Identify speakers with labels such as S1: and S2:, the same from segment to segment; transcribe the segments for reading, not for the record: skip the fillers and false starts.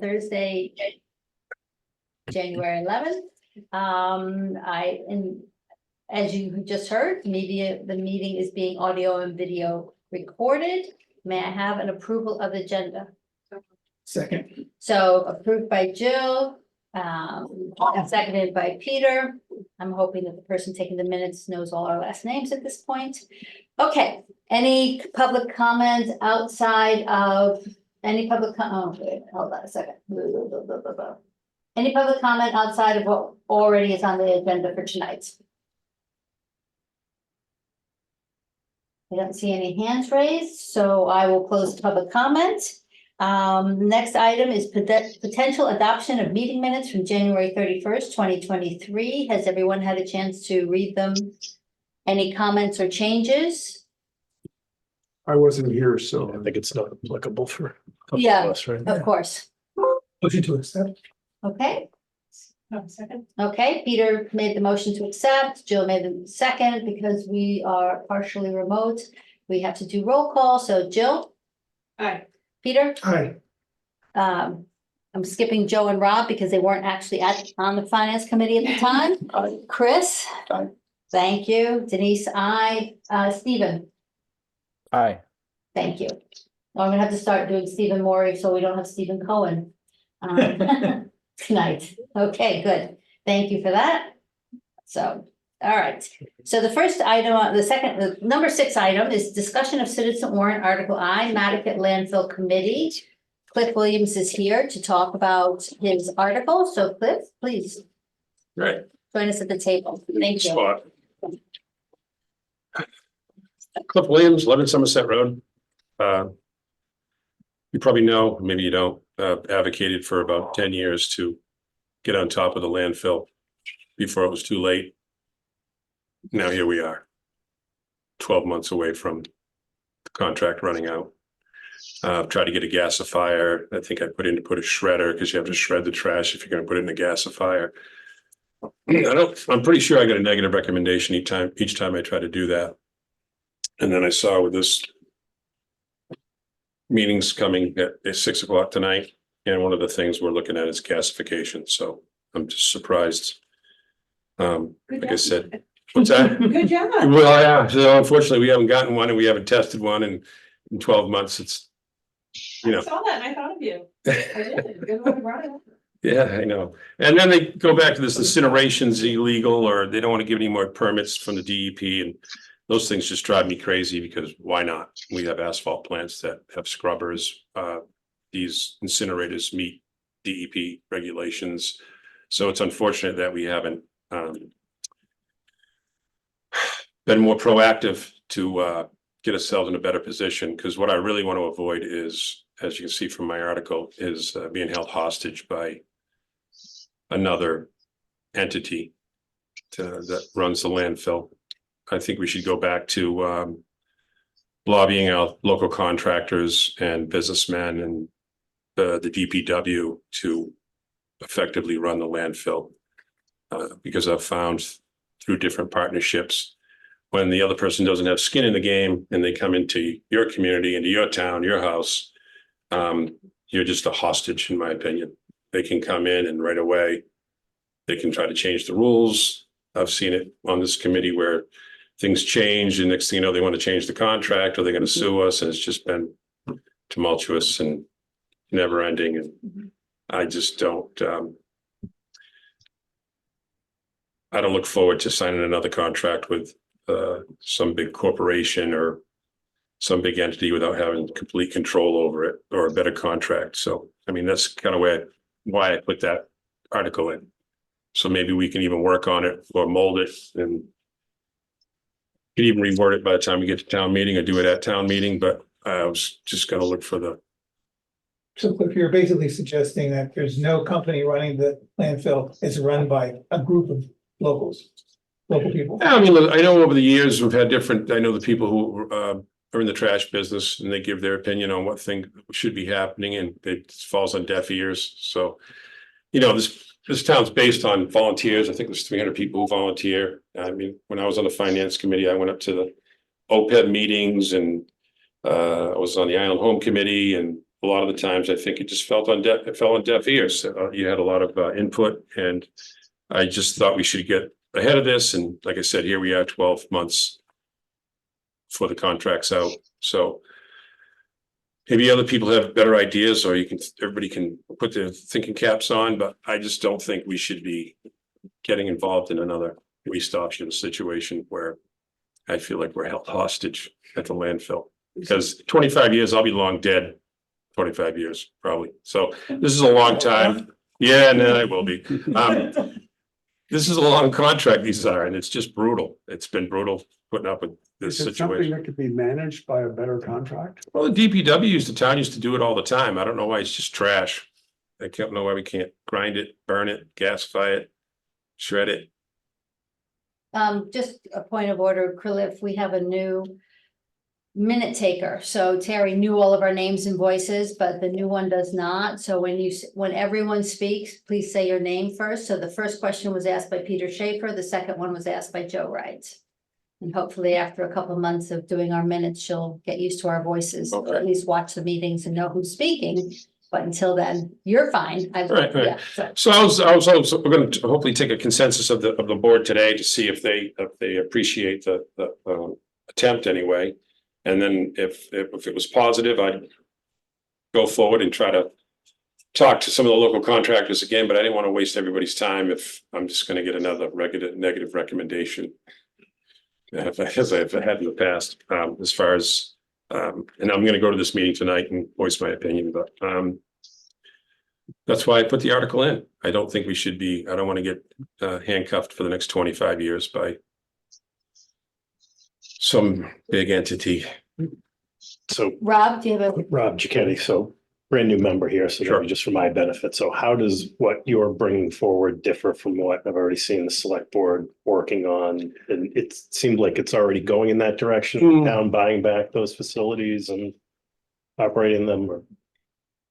S1: Thursday, January 11th. As you just heard, the meeting is being audio and video recorded. May I have an approval of the agenda?
S2: Second.
S1: So approved by Jill, seconded by Peter. I'm hoping that the person taking the minutes knows all our last names at this point. Okay, any public comment outside of any public hold on a second. Any public comment outside of what already is on the agenda for tonight? I don't see any hands raised, so I will close the public comment. Next item is potential adoption of meeting minutes from January 31st, 2023. Has everyone had a chance to read them? Any comments or changes?
S2: I wasn't here, so
S3: I think it's not applicable for.
S1: Yeah,
S3: us, right?
S1: of course.
S2: motion to accept.
S1: Okay,
S4: Second.
S1: okay. Peter made the motion to accept. Jill made the second. Because we are partially remote, we have to do roll call. So Jill?
S4: Aye.
S1: Peter?
S2: Aye.
S1: I'm skipping Joe and Rob because they weren't actually on the finance committee at the time. Chris?
S2: Aye.
S1: Thank you. Denise, aye. Stephen?
S3: Aye.
S1: Thank you. I'm gonna have to start doing Stephen Morey so we don't have Stephen Cohen tonight. Okay, good. Thank you for that. So, all right. So the first item, the number 6 item is discussion of citizen warrant article I, Mattocket Landfill Committee. Cliff Williams is here to talk about his article. So Cliff, please
S5: Right.
S1: join us at the table. Thank you.
S5: Spot. Cliff Williams, 11 Somerset Road. You probably know, maybe you don't, advocated for about 10 years to get on top of the landfill before it was too late. Now here we are, 12 months away from the contract running out. Tried to get a gasifier. I think I put a shredder because you have to shred the trash if you're going to put it in a gasifier. I'm pretty sure I got a negative recommendation each time I try to do that. And then I saw with this meetings coming at 6 o'clock tonight, and one of the things we're looking at is gasification. So I'm just surprised. Like I said, what's that?
S4: Good job.
S5: Well, yeah. So unfortunately, we haven't gotten one, and we haven't tested one, and in 12 months, it's
S4: I saw that and I thought of you. I did. Good one, Brian.
S5: Yeah, I know. And then they go back to this incineration's illegal, or they don't want to give any more permits from the DEP, and those things just drive me crazy because why not? We have asphalt plants that have scrubbers. These incinerators meet DEP regulations. So it's unfortunate that we haven't been more proactive to get ourselves in a better position. Because what I really want to avoid is, as you can see from my article, is being held hostage by another entity that runs the landfill. I think we should go back to lobbying our local contractors and businessmen and the DPW to effectively run the landfill. Because I've found through different partnerships, when the other person doesn't have skin in the game and they come into your community, into your town, your house, you're just a hostage, in my opinion. They can come in and right away, they can try to change the rules. I've seen it on this committee where things change and next thing you know, they want to change the contract or they're going to sue us. And it's just been tumultuous and never ending. And I just don't, I don't look forward to signing another contract with some big corporation or some big entity without having complete control over it or a better contract. So, I mean, that's kind of why I put that article in. So maybe we can even work on it or mold it and could even reword it by the time we get to town meeting or do it at town meeting. But I was just going to look for the.
S2: So Cliff, you're basically suggesting that there's no company running the landfill. It's run by a group of local people.
S5: I mean, I know over the years we've had different, I know the people who are in the trash business and they give their opinion on what thing should be happening and it falls on deaf ears. So, you know, this town's based on volunteers. I think there's 300 people who volunteer. I mean, when I was on the finance committee, I went up to the OPEB meetings and I was on the Island Home Committee and a lot of the times, I think it just it fell on deaf ears. You had a lot of input, and I just thought we should get ahead of this. And like I said, here we are 12 months before the contract's out. So maybe other people have better ideas, or everybody can put their thinking caps on, but I just don't think we should be getting involved in another waste option situation where I feel like we're held hostage at the landfill. Because 25 years, I'll be long dead. 25 years, probably. So this is a long time. Yeah, no, I will be. This is a long contract, these are, and it's just brutal. It's been brutal putting up with this
S6: Is it something
S5: situation.
S6: that could be managed by a better contract?
S5: Well, the DPW, the town used to do it all the time. I don't know why it's just trash. I don't know why we can't grind it, burn it, gasify it, shred it.
S1: Just a point of order, Cliff, we have a new minute taker. So Terry knew all of our names and voices, but the new one does not. So when everyone speaks, please say your name first. So the first question was asked by Peter Schaefer. The second one was asked by Joe Wright. And hopefully after a couple of months of doing our minutes, she'll get used to our voices, or at least watch the meetings and know who's speaking. But until then, you're fine.
S5: Right.
S1: Yeah,
S5: So we're going to hopefully take a consensus of the board today to see if they appreciate the attempt anyway. And then if it was positive, I'd go forward and try to talk to some of the local contractors again, but I didn't want to waste everybody's time if I'm just going to get another negative recommendation. As I've had in the past, as far as, and I'm going to go to this meeting tonight and voice my opinion, but that's why I put the article in. I don't think we should be, I don't want to get handcuffed for the next 25 years by some big entity.
S3: So
S1: Rob, do you have a?
S3: Rob Giacchetti, so brand new member here, so
S5: Sure.
S3: maybe just for my benefit. So how does what you're bringing forward differ from what I've already seen the select board working on? And it seemed like it's already going in that direction, down buying back those facilities and operating them. Or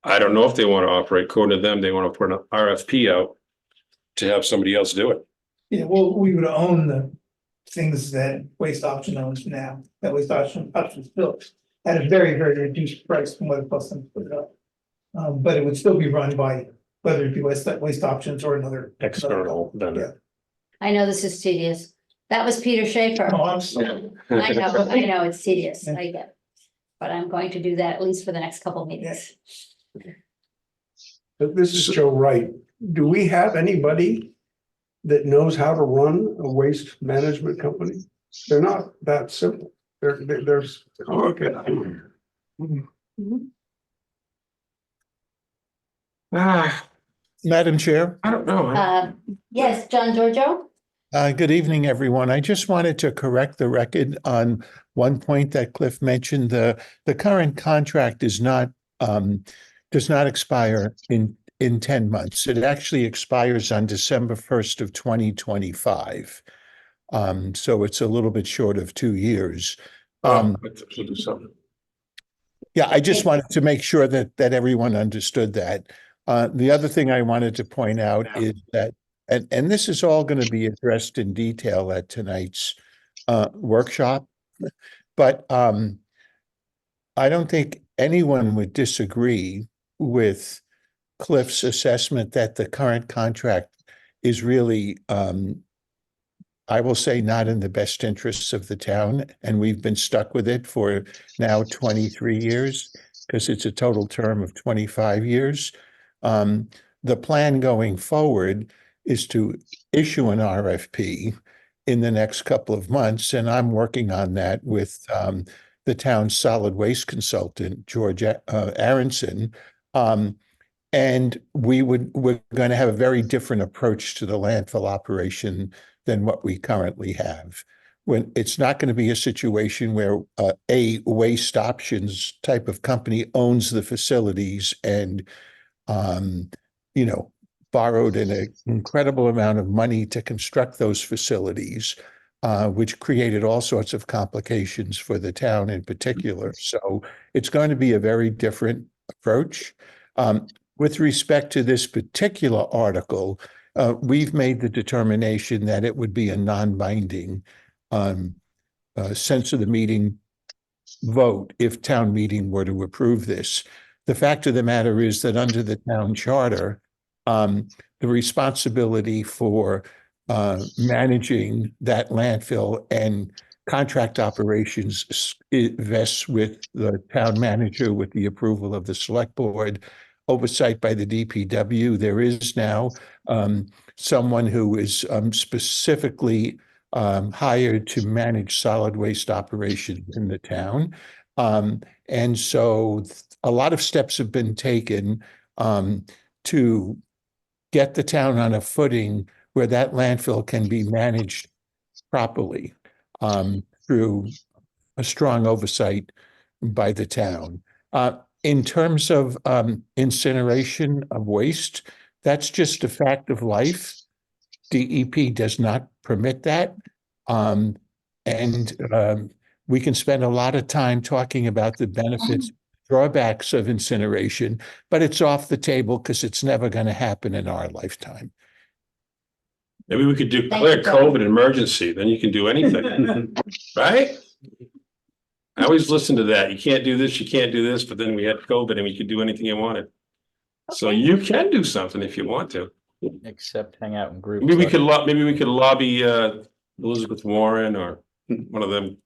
S5: I don't know if they want to operate. According to them, they want to put an RFP out to have somebody else do it.
S2: Yeah, well, we would own the things that Waste Option owns now, that Waste Option's built at a very, very reduced price from what it costs them to put it up. But it would still be run by, whether it be Waste Options or another.
S3: external vendor.
S1: I know this is tedious. That was Peter Schaefer.
S2: Oh, I'm sorry.
S1: I know, it's tedious, I get it. But I'm going to do that at least for the next couple of meetings.
S6: But this is Joe Wright. Do we have anybody that knows how to run a waste management company? They're not that simple. There's complicated.
S7: Madam Chair,
S5: I don't know.
S1: Yes, John Giorgio?
S7: good evening, everyone. I just wanted to correct the record on one point that Cliff mentioned. The current contract does not expire in 10 months. It actually expires on December 1st of 2025. So it's a little bit short of 2 years.
S5: We'll do something.
S7: Yeah, I just wanted to make sure that everyone understood that. The other thing I wanted to point out is that, and this is all going to be addressed in detail at tonight's workshop, but I don't think anyone would disagree with Cliff's assessment that the current contract is really, I will say, not in the best interests of the town, and we've been stuck with it for now 23 years because it's a total term of 25 years. The plan going forward is to issue an RFP in the next couple of months, and I'm working on that with the town's solid waste consultant, George Aronson. And we're going to have a very different approach to the landfill operation than what we currently have. When it's not going to be a situation where a Waste Options type of company owns the facilities and borrowed an incredible amount of money to construct those facilities, which created all sorts of complications for the town in particular. So it's going to be a very different approach. With respect to this particular article, we've made the determination that it would be a non-binding sense of the meeting vote if town meeting were to approve this. the fact of the matter is that under the town charter, the responsibility for managing that landfill and contract operations it vests with the town manager with the approval of the select board, oversight by the DPW. There is now someone who is specifically hired to manage solid waste operations in the town. And so a lot of steps have been taken to get the town on a footing where that landfill can be managed properly through a strong oversight by the town. In terms of incineration of waste, that's just a fact of life. DEP does not permit that. We can spend a lot of time talking about the benefits, drawbacks of incineration, but it's off the table because it's never going to happen in our lifetime.
S5: Maybe we could
S1: Thank
S5: declare
S1: you, John.
S5: COVID emergency, then you can do anything, right? I always listen to that. You can't do this, you can't do this, but then we had COVID and we could do anything you wanted. So
S1: Okay.
S5: you can do something if you want to.
S8: Except hang out in groups.
S5: Maybe we could lobby Elizabeth Warren or one of them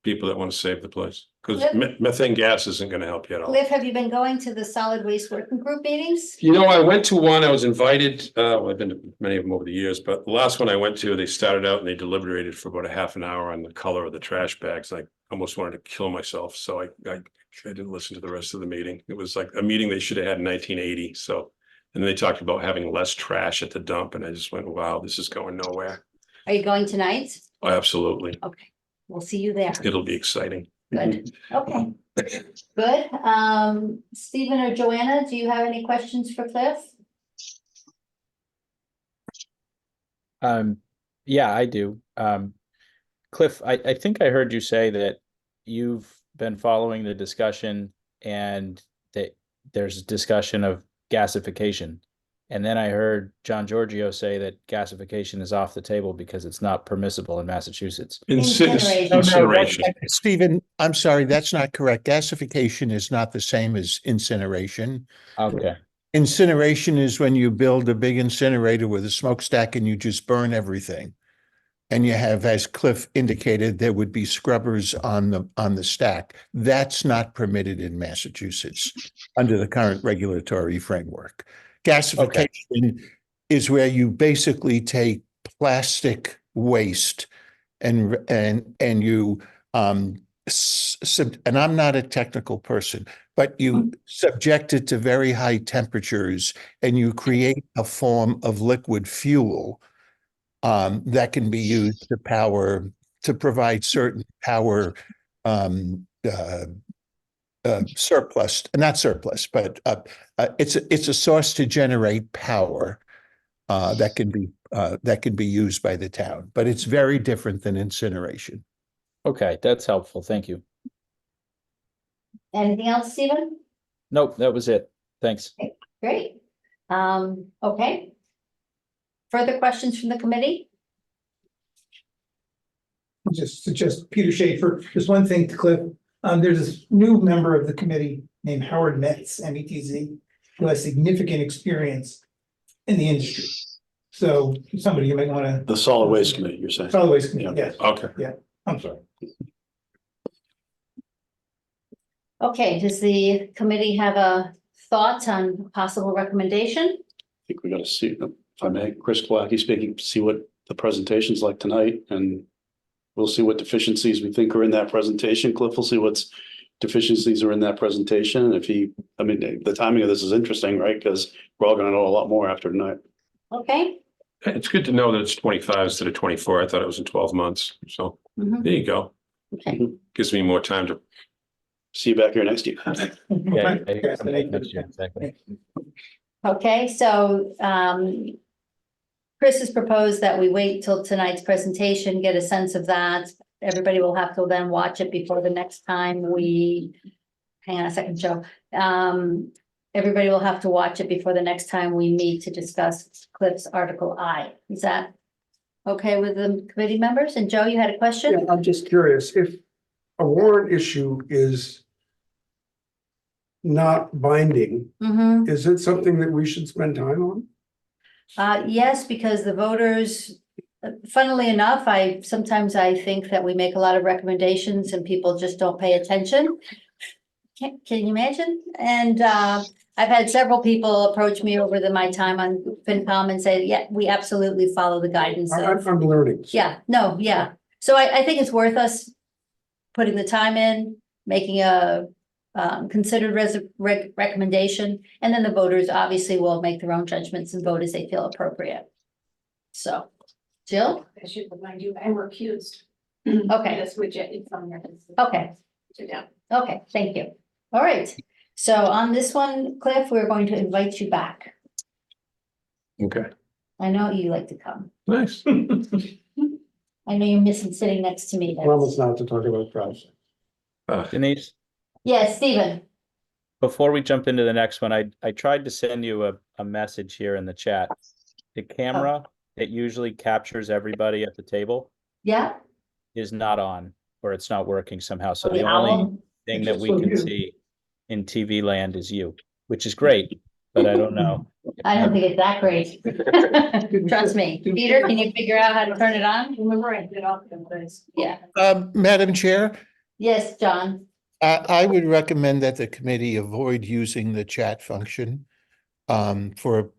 S5: people that want to save the place. Because methane gas isn't going to help you at all.
S1: Cliff, have you been going to the solid waste working group meetings?
S5: You know, I went to one, I was invited, well, I've been to many of them over the years, but the last one I went to, they started out and they deliberated for about a half an hour on the color of the trash bags. I almost wanted to kill myself. So I didn't listen to the rest of the meeting. It was like a meeting they should have had in 1980. So, and they talked about having less trash at the dump. And I just went, wow, this is going nowhere.
S1: Are you going tonight?
S5: Oh, absolutely.
S1: Okay, we'll see you there.
S5: It'll be exciting.
S1: Good, okay. Good. Stephen or Joanna, do you have any questions for Cliff?
S8: Yeah, I do. Cliff, I think I heard you say that you've been following the discussion and that there's discussion of gasification. And then I heard John Giorgio say that gasification is off the table because it's not permissible in Massachusetts.
S1: Incineration.
S5: Incineration.
S7: Stephen, I'm sorry, that's not correct. Gasification is not the same as incineration.
S8: Okay.
S7: Incineration is when you build a big incinerator with a smokestack and you just burn everything. And you have, as Cliff indicated, there would be scrubbers on the stack. That's not permitted in Massachusetts under the current regulatory framework. Gasification is where you basically take plastic waste and you and I'm not a technical person, but you subject it to very high temperatures and you create a form of liquid fuel that can be used to provide certain power surplus, not surplus, but it's a source to generate power that can be used by the town, but it's very different than incineration.
S8: Okay, that's helpful. Thank you.
S1: Anything else, Stephen?
S8: Nope, that was it. Thanks.
S1: Great. Okay. Further questions from the committee?
S2: Just Peter Schaefer, just one thing to Cliff. There's this new member of the committee named Howard Metz, M-E-T-Z, who has significant experience in the industry. So somebody you might want to.
S9: The solid waste committee, you're saying?
S2: Solid waste committee, yes.
S5: Okay.
S2: Yeah, I'm sorry.
S1: Okay, does the committee have a thought on possible recommendation?
S9: I think we got to see, if I may, Chris Kalaki speaking, see what the presentation's like tonight, and we'll see what deficiencies we think are in that presentation. Cliff will see what's deficiencies are in that presentation. If I mean, the timing of this is interesting, right? Because we're all going to know a lot more after tonight.
S1: Okay.
S5: It's good to know that it's 25 instead of 24. I thought it was in 12 months. So
S1: Mhm.
S5: there you go.
S1: Okay.
S5: Gives me more time to.
S9: See you back here next year.
S8: Yeah,
S2: Okay.
S8: next year, exactly.
S1: Okay, so Chris has proposed that we wait till tonight's presentation, get a sense of that. Everybody will have to then watch it before the next time hang on a second, Joe. Everybody will have to watch it before the next time we meet to discuss Cliff's Article I. Is that okay with the committee members? And Joe, you had a question?
S6: Yeah, I'm just curious, if a warrant issue is not binding,
S1: Mm-hmm.
S6: is it something that we should spend time on?
S1: Yes, because the voters, funnily enough, sometimes I think that we make a lot of recommendations and people just don't pay attention. Can you imagine? And I've had several people approach me over my time on FinCom and say, yeah, we absolutely follow the guidance of.
S6: I'm learning.
S1: Yeah, no, yeah. So I think it's worth us putting the time in, making a considered recommendation, and then the voters obviously will make their own judgments and vote as they feel appropriate. So, Jill?
S4: I should remind you, I'm recused.
S1: Okay.
S4: This widget, it's on your.
S1: Okay,
S4: Yeah.
S1: okay, thank you. All right. So on this one, Cliff, we're going to invite you back.
S5: Okay,
S1: I know you like to come.
S5: nice.
S1: I know you're missing sitting next to me.
S6: Promise not to talk about privacy.
S8: Denise,
S1: Yes, Stephen.
S8: before we jump into the next one, I tried to send you a message here in the chat. The camera that usually captures everybody at the table
S1: Yeah?
S8: is not on, or it's not working somehow. So
S1: Oh,
S8: the
S1: the
S8: only
S1: owl?
S8: thing that we
S2: So
S8: can
S2: you.
S8: see in TV land is you, which is great, but I don't know.
S1: I don't think it's that great. Trust me. Peter, can you figure out how to turn it on?
S4: Remember, I did all of those.
S1: Yeah.
S7: Madam Chair,
S1: Yes, John.
S7: I would recommend that the committee avoid using the chat function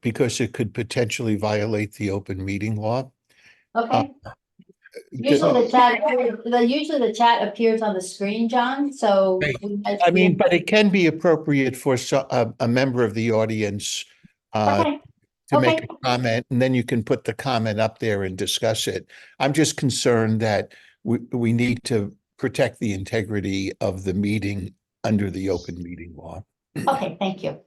S7: because it could potentially violate the open meeting law.
S1: Okay. Usually the chat appears on the screen, John, so.
S7: I mean, but it can be appropriate for a member of the audience
S1: Okay,
S7: to make
S1: okay.
S7: a comment, and then you can put the comment up there and discuss it. I'm just concerned that we need to protect the integrity of the meeting under the open meeting law.
S1: Okay, thank you.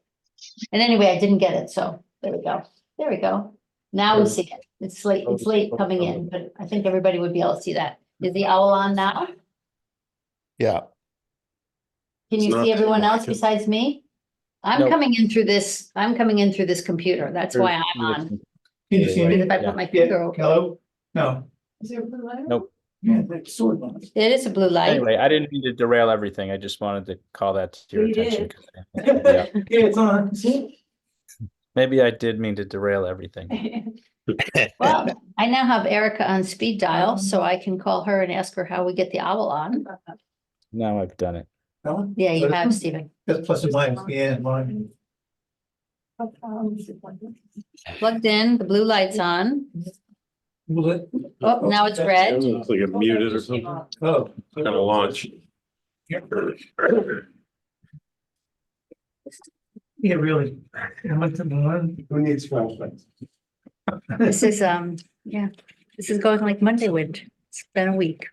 S1: And anyway, I didn't get it, so there we go. There we go. Now we see it. It's late coming in, but I think everybody would be able to see that. Is the owl on now?
S7: Yeah.
S1: Can
S5: It's
S1: you
S5: not
S1: see everyone
S5: too
S1: else besides me? I'm
S8: Nope.
S1: coming in through this computer. That's why I'm on.
S2: Can you see
S1: Because
S2: me?
S1: if I
S8: Yeah.
S1: put my finger
S2: Yeah,
S1: over,
S2: hello? No.
S4: Is there a blue light?
S8: Nope.
S2: Yeah, that's sword lines.
S1: it is a blue light.
S8: Anyway, I didn't mean to derail everything. I just wanted to call that to your
S4: You
S8: attention.
S4: did.
S8: Yeah,
S2: Yeah, it's on. See?
S8: maybe I did mean to derail everything.
S1: Well, I now have Erica on speed dial, so I can call her and ask her how we get the owl on.
S8: Now I've done it.
S2: That one?
S1: Yeah, you
S2: This
S1: have,
S2: one?
S1: Stephen.
S2: That's plus or minus, yeah, mine.
S1: Plugged in, the blue light's on.
S2: Will it?
S1: Oh, now it's red.
S5: Looks like it muted or something,
S2: Oh.
S5: kind of launch.
S2: Yeah, really. I went to the one.
S6: Who needs flashlights?
S1: This is, yeah, this is going like Monday wind. It's been a week.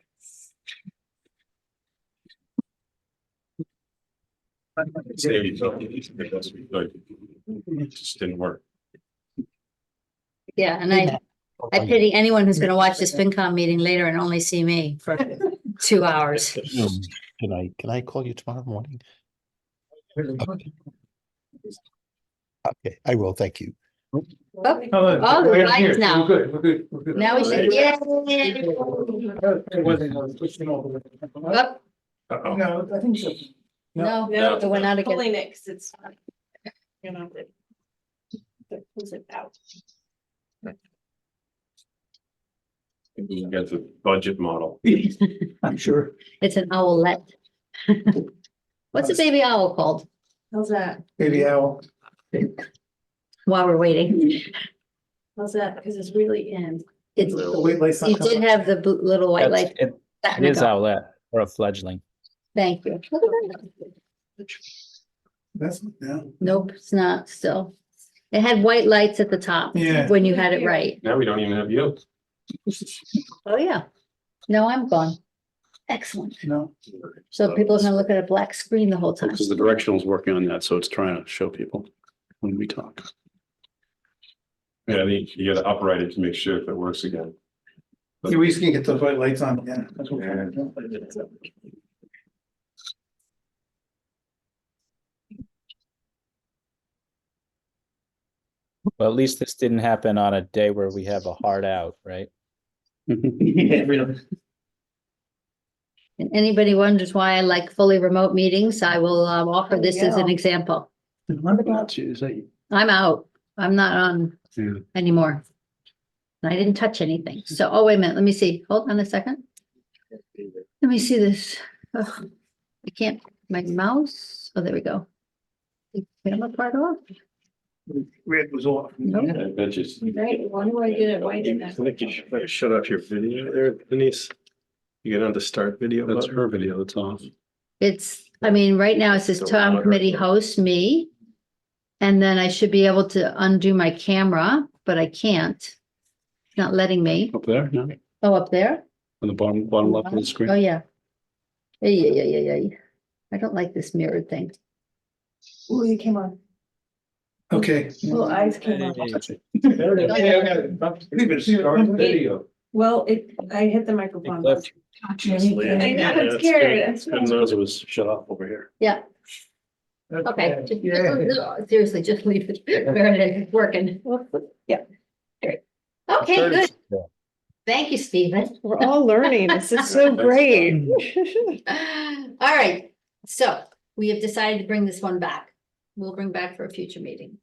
S5: It just didn't work.
S1: Yeah, and I pity anyone who's gonna watch this FinCom meeting later and only see me for 2 hours.
S7: Can I call you tomorrow morning? Okay, I will. Thank you.
S1: Oh, oh, the lights now.
S2: We're good, we're good.
S1: Now we should, yeah.
S2: It wasn't, I was switching over.
S1: Oh,
S5: Uh-oh.
S2: No, I think so.
S1: no,
S5: No.
S1: it went out again.
S4: Pulling it, 'cause it's. You know, that pulls it out.
S5: You got the budget model.
S2: I'm sure.
S1: It's an owlet. What's a baby owl called?
S4: How's that?
S2: Baby owl.
S1: While we're waiting.
S4: How's that? Because it's really in.
S1: It's,
S2: The weight light's not
S1: you did
S2: coming.
S1: have the little white
S8: That's-
S1: light.
S8: It
S1: second
S8: it is
S1: ago.
S8: outlet or a fledgling.
S1: Thank you.
S2: That's, yeah.
S1: Nope, it's not still. It had white lights at the top.
S2: Yeah.
S1: When you had it right.
S5: Now we don't even have you.
S1: Oh, yeah. No, I'm gone. Excellent.
S2: No.
S1: So people are gonna look at a black screen the whole time.
S9: Because the directional's working on that, so it's trying to show people when we talk.
S5: Yeah, you gotta upright it to make sure if it works again.
S2: Yeah, we just can't get those white lights on again. That's what we're doing.
S8: Well, at least this didn't happen on a day where we have a hard out, right?
S2: Yeah, really.
S1: And anybody wonders why I like fully remote meetings, I will offer this as an
S4: Yeah.
S1: example.
S9: What about you? Is that?
S1: I'm out. I'm not on
S9: Yeah.
S1: anymore. And I didn't touch anything. So, oh, wait a minute, let me see. Hold on a second. Let me see this. Ugh, I can't, my mouse, oh, there we go. The camera part off?
S2: Red was off.
S1: Nope.
S3: I bet you.
S4: Right, why do I get it? Why
S3: I
S4: did that?
S3: think you should better shut off your video there, Denise. You get on the start video.
S9: That's
S3: button.
S9: her video, that's off.
S1: It's, I mean, right now it says
S3: Don't
S1: town
S3: bother.
S1: committee host me. And then I should be able to undo my camera, but I can't. It's not letting me.
S9: Up there, no,
S1: Oh, up there?
S9: on the bottom left of the
S1: Oh,
S9: screen.
S1: yeah. Yeah. I don't like this mirrored thing.
S4: Oh, you came on.
S2: Okay.
S4: Little eyes came on.
S2: Video.
S4: Well, I hit the microphone.
S8: Cliff.
S4: Touch anything. I know,
S3: Yeah,
S4: I'm
S3: it's
S4: scared.
S3: good.
S4: I'm
S3: Good
S4: scared.
S3: knows it was shut off over here.
S1: Yeah, okay.
S2: Yeah.
S1: Seriously, just leave it where it is, it's working.
S4: Yeah.
S1: Okay, good. Thank you, Stephen.
S4: We're all learning. This is so great.
S1: All right, so we have decided to bring this one back. We'll bring back for a future meeting.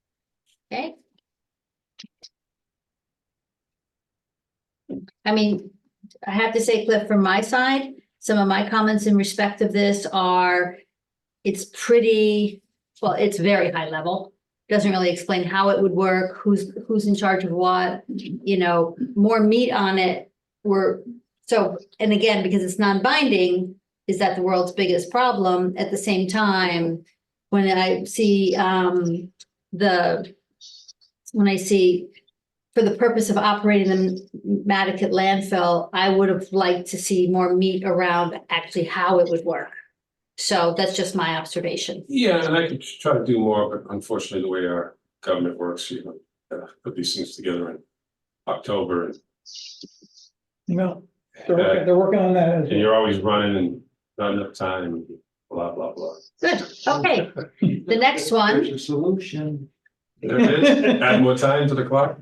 S1: Okay? I mean, I have to say, Cliff, from my side, some of my comments in respect of this are, it's pretty, well, it's very high level. Doesn't really explain how it would work, who's in charge of what, you know, more meat on it. And again, because it's non-binding, is that the world's biggest problem? At the same time, when I see for the purpose of operating the Mattocket landfill, I would have liked to see more meat around actually how it would work. So that's just my observation.
S5: Yeah, and I could try to do more, but unfortunately, the way our government works, you know, put these things together in October and
S2: No, they're working on that. as well.
S5: you're always running and not enough time, blah, blah, blah.
S1: Good, okay. The next one,
S9: There's a solution.
S5: There it is. Add more time to the clock.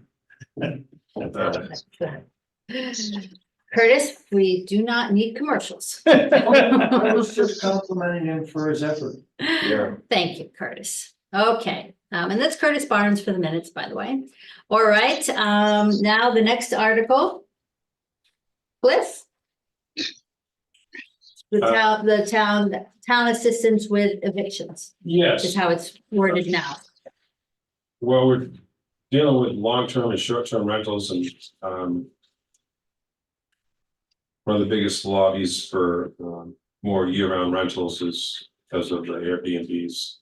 S1: Curtis, we do not need commercials.
S9: I was just complimenting him for his effort.
S5: Yeah.
S1: Thank you, Curtis. Okay, and that's Curtis Barnes for the minutes, by the way. All right, now the next article. Cliff? The town assistance with evictions
S5: Yes.
S1: is how it's worded now.
S5: Well, we're dealing with long-term and short-term rentals and one of the biggest lobbies for more year-round rentals is because of the Airbnbs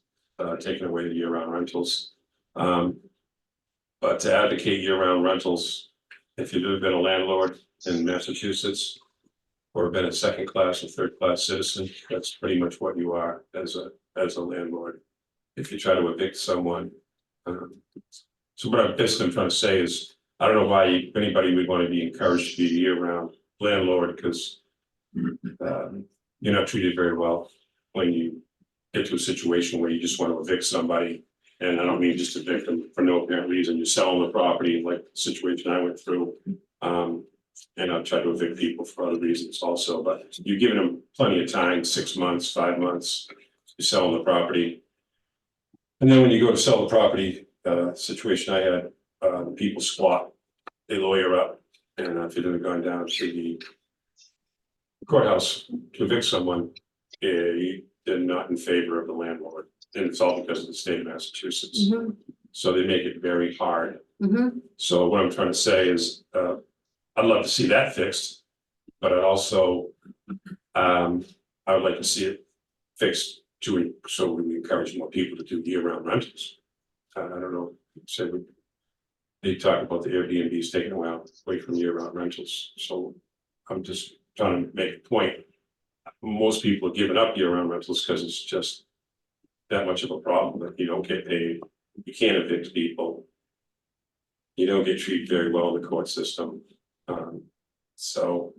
S5: taking away the year-round rentals. But to advocate year-round rentals, if you've ever been a landlord in Massachusetts or been a second-class or third-class citizen, that's pretty much what you are as a landlord. If you try to evict someone. So what I'm basically trying to say is, I don't know why anybody would want to be encouraged to be a year-round landlord, because you're not treated very well when you get to a situation where you just want to evict somebody. And I don't mean just evict them for no apparent reason. You're selling the property, like the situation I went through. And I've tried to evict people for other reasons also, but you're giving them plenty of time, 6 months, 5 months, you're selling the property. And then when you go to sell the property, situation I had, the people squat, they lawyer up. And if you've ever gone down to the courthouse to evict someone, they're not in favor of the landlord. And it's all because of the state of Massachusetts.
S1: Mhm,
S5: So they make it very hard.
S1: mhm.
S5: So what I'm trying to say is, I'd love to see that fixed, but I'd also, I would like to see it fixed so we encourage more people to do year-round rentals. I don't know, they talk about the Airbnbs taking away from year-round rentals, so I'm just trying to make a point. Most people are giving up year-round rentals because it's just that much of a problem that you don't get paid, you can't evict people. You don't get treated very well in the court system. So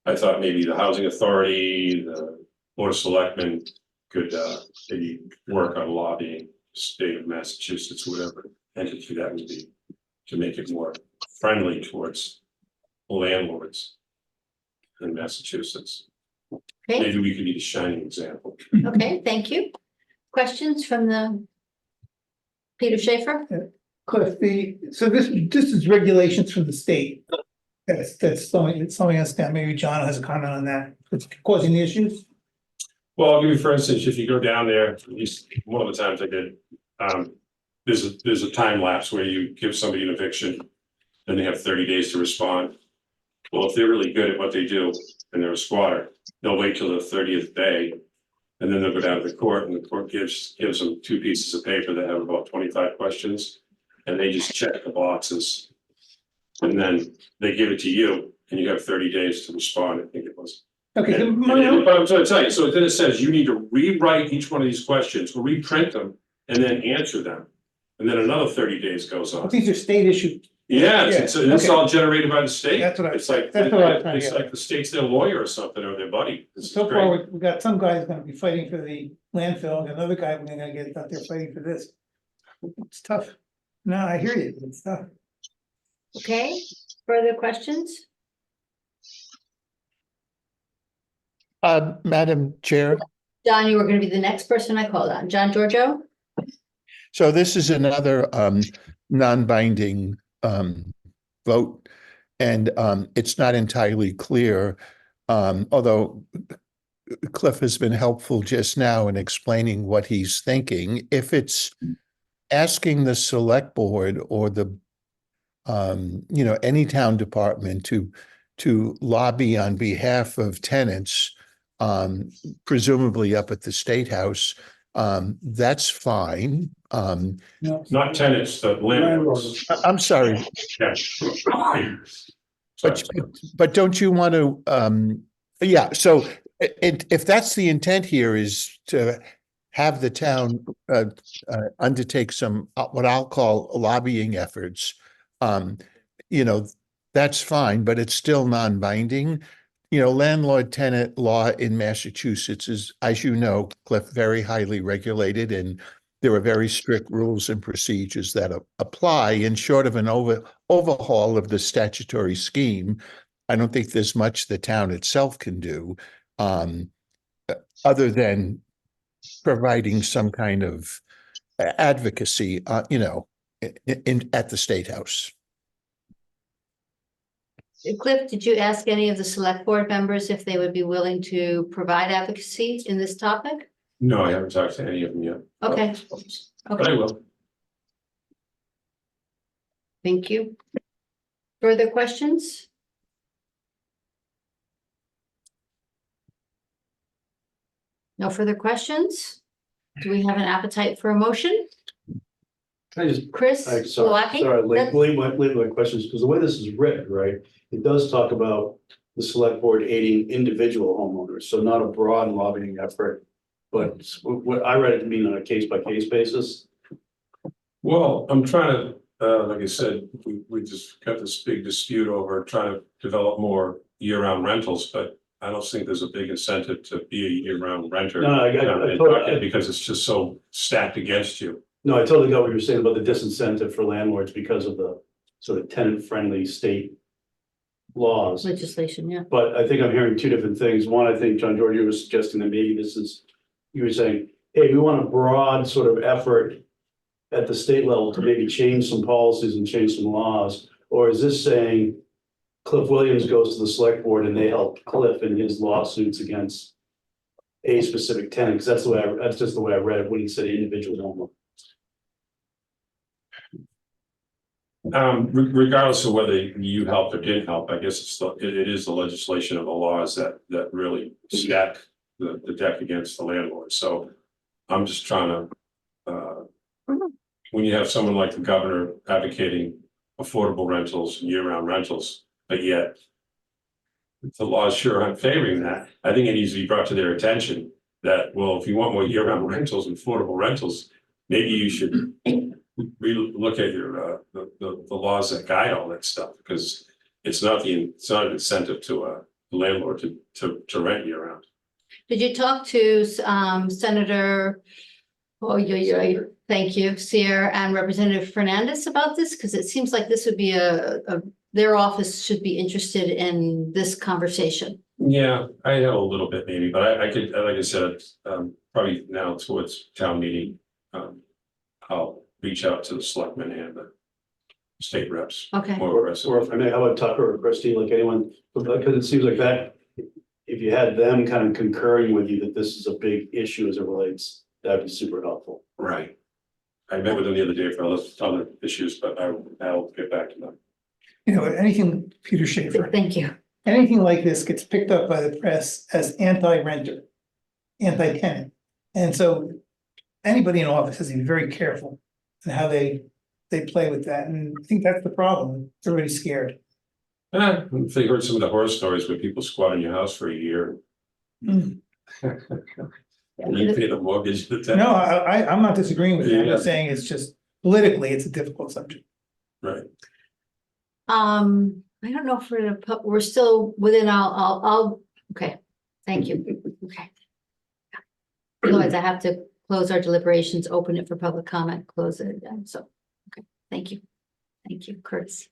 S5: I thought maybe the housing authority, the board of selectmen could maybe work on lobbying the state of Massachusetts, whatever entity that would be, to make it more friendly towards landlords in Massachusetts.
S1: Okay,
S5: Maybe we could be the shining example.
S1: okay, thank you. Questions from the Peter Schaefer?
S2: Cliff, so this is regulations from the state. That's slowing us down. Maybe John has a comment on that. It's causing the issues.
S5: Well, I'll give you, for instance, if you go down there, at least one of the times I did, there's a time lapse where you give somebody an eviction, and they have 30 days to respond. Well, if they're really good at what they do and they're a squatter, they'll wait till the 30th day, and then they'll go down to the court, and the court gives them 2 pieces of paper that have about 25 questions, and they just check the boxes. And then they give it to you, and you have 30 days to respond, I think it was.
S2: Okay,
S5: But I'm trying to tell you, so then it says you need to rewrite each one of these questions or reprint them and then answer them. And then another 30 days goes on.
S2: these are state issued.
S5: Yeah, it's
S2: okay.
S5: all generated by the state.
S2: That's what I-
S5: It's like,
S2: that's what I was trying to
S5: it's
S2: get
S5: like the state's their lawyer or something, or their buddy. This is
S2: So
S5: great.
S2: far, we got some guys gonna be fighting for the landfill, and another guy, we're gonna get out there fighting for this. It's tough. No, I hear you, it's tough.
S1: Okay, further questions?
S7: Madam Chair,
S1: John, you were gonna be the next person I called on. John Giorgio?
S7: so this is another non-binding vote. And it's not entirely clear, although Cliff has been helpful just now in explaining what he's thinking. If it's asking the select board or the any town department to lobby on behalf of tenants, presumably up at the State House, that's fine.
S5: Not tenants, the landlords.
S7: I'm sorry,
S5: Yeah.
S7: but don't you want to, yeah, so if that's the intent here is to have the town undertake some, what I'll call lobbying efforts, that's fine, but it's still non-binding. Landlord tenant law in Massachusetts is, as you know, Cliff, very highly regulated, and there are very strict rules and procedures that apply. And short of an overhaul of the statutory scheme, I don't think there's much the town itself can do, other than providing some kind of advocacy, at the State House.
S1: Cliff, did you ask any of the select board members if they would be willing to provide advocacy in this topic?
S5: No, I haven't talked to any of them yet.
S1: Okay.
S5: But I will.
S1: Thank you. Further questions? No further questions? Do we have an appetite for a motion?
S9: Can I just,
S1: Chris?
S9: sorry,
S1: Glowacki?
S9: leave my questions, because the way this is written, right? It does talk about the select board aiding individual homeowners, so not a broad lobbying effort. But what I read it to mean on a case-by-case basis.
S5: Well, I'm trying to, like I said, we just got this big dispute over trying to develop more year-round rentals, but I don't think there's a big incentive to be a year-round renter.
S9: No, I totally,
S5: Because it's just so stacked against you.
S9: no, I totally got what you're saying about the disincentive for landlords because of the sort of tenant-friendly state laws.
S1: Legislation, yeah.
S9: But I think I'm hearing 2 different things. One, I think John Giorgio was suggesting that maybe this is, you were saying, hey, we want a broad sort of effort at the state level to maybe change some policies and change some laws. Or is this saying Cliff Williams goes to the select board and they help Cliff in his lawsuits against a specific tenant? Because that's just the way I read it when he said individual homeowner.
S5: Regardless of whether you helped or didn't help, I guess it is the legislation of the laws that really stack the deck against the landlord. So I'm just trying to, when you have someone like the governor advocating affordable rentals, year-round rentals, but yet the laws sure aren't favoring that, I think it needs to be brought to their attention that, well, if you want more year-round rentals and affordable rentals, maybe you should look at your the laws that guide all that stuff, because it's not an incentive to a landlord to rent year round.
S1: Did you talk to Senator, thank you, Sear, and Representative Fernandez about this? Because it seems like this would be their office should be interested in this conversation.
S5: Yeah, I have a little bit maybe, but I could, like I said, probably now towards town meeting. I'll reach out to the selectmen and the state reps.
S1: Okay,
S5: More
S9: Or
S5: aggressive.
S9: if I may, how about Tucker or Christine, like anyone, because it seems like that. If you had them kind of concurring with you that this is a big issue as it relates, that'd be super helpful.
S5: Right. I met with them the other day for other issues, but I'll get back to them.
S2: You know, anything, Peter Schaefer,
S1: thank you.
S2: anything like this gets picked up by the press as anti-renter, anti-tenant. And so anybody in office has to be very careful in how they play with that. And I think that's the problem. Everybody's scared.
S5: If they heard some of the horror stories where people squat in your house for a year.
S2: Mm.
S5: You pay the mortgage.
S2: No, I'm not disagreeing with you. I'm
S5: Yeah.
S2: just saying it's just politically, it's a difficult subject.
S5: Right.
S1: I don't know if we're still within, okay, thank you, okay. Otherwise, I have to close our deliberations, open it for public comment, close it again, so, okay, thank you. Thank you, Curtis.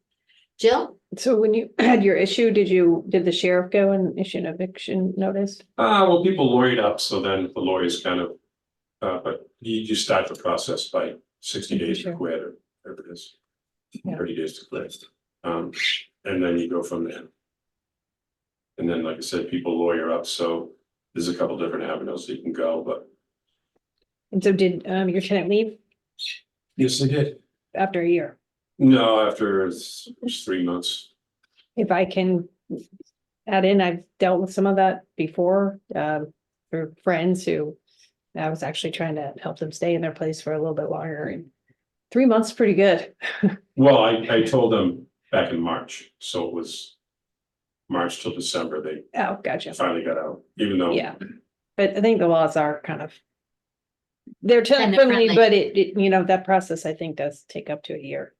S1: Jill?
S4: So when you had your issue, did the sheriff go and issue an eviction notice?
S5: Well, people lawyered up, so then the lawyers kind of, but you start the process by 60 days to
S4: Sure.
S5: quit or whatever it is.
S4: Yeah.
S5: 30 days to quit. And then you go from there. And then, like I said, people lawyer up, so there's a couple different avenues that you can go, but.
S4: And so did your tenant leave
S5: Yes, they did.
S4: after a year?
S5: No, after it was 3 months.
S4: If I can add in, I've dealt with some of that before, for friends who I was actually trying to help them stay in their place for a little bit longer, and 3 months is pretty good.
S5: Well, I told them back in March, so it was March till December, they
S4: Oh, gotcha.
S5: finally got out, even though.
S4: Yeah, but I think the laws are kind of. They're tenant
S1: Tenant
S4: friendly,
S1: friendly.
S4: but it, that process I think does take up to a year.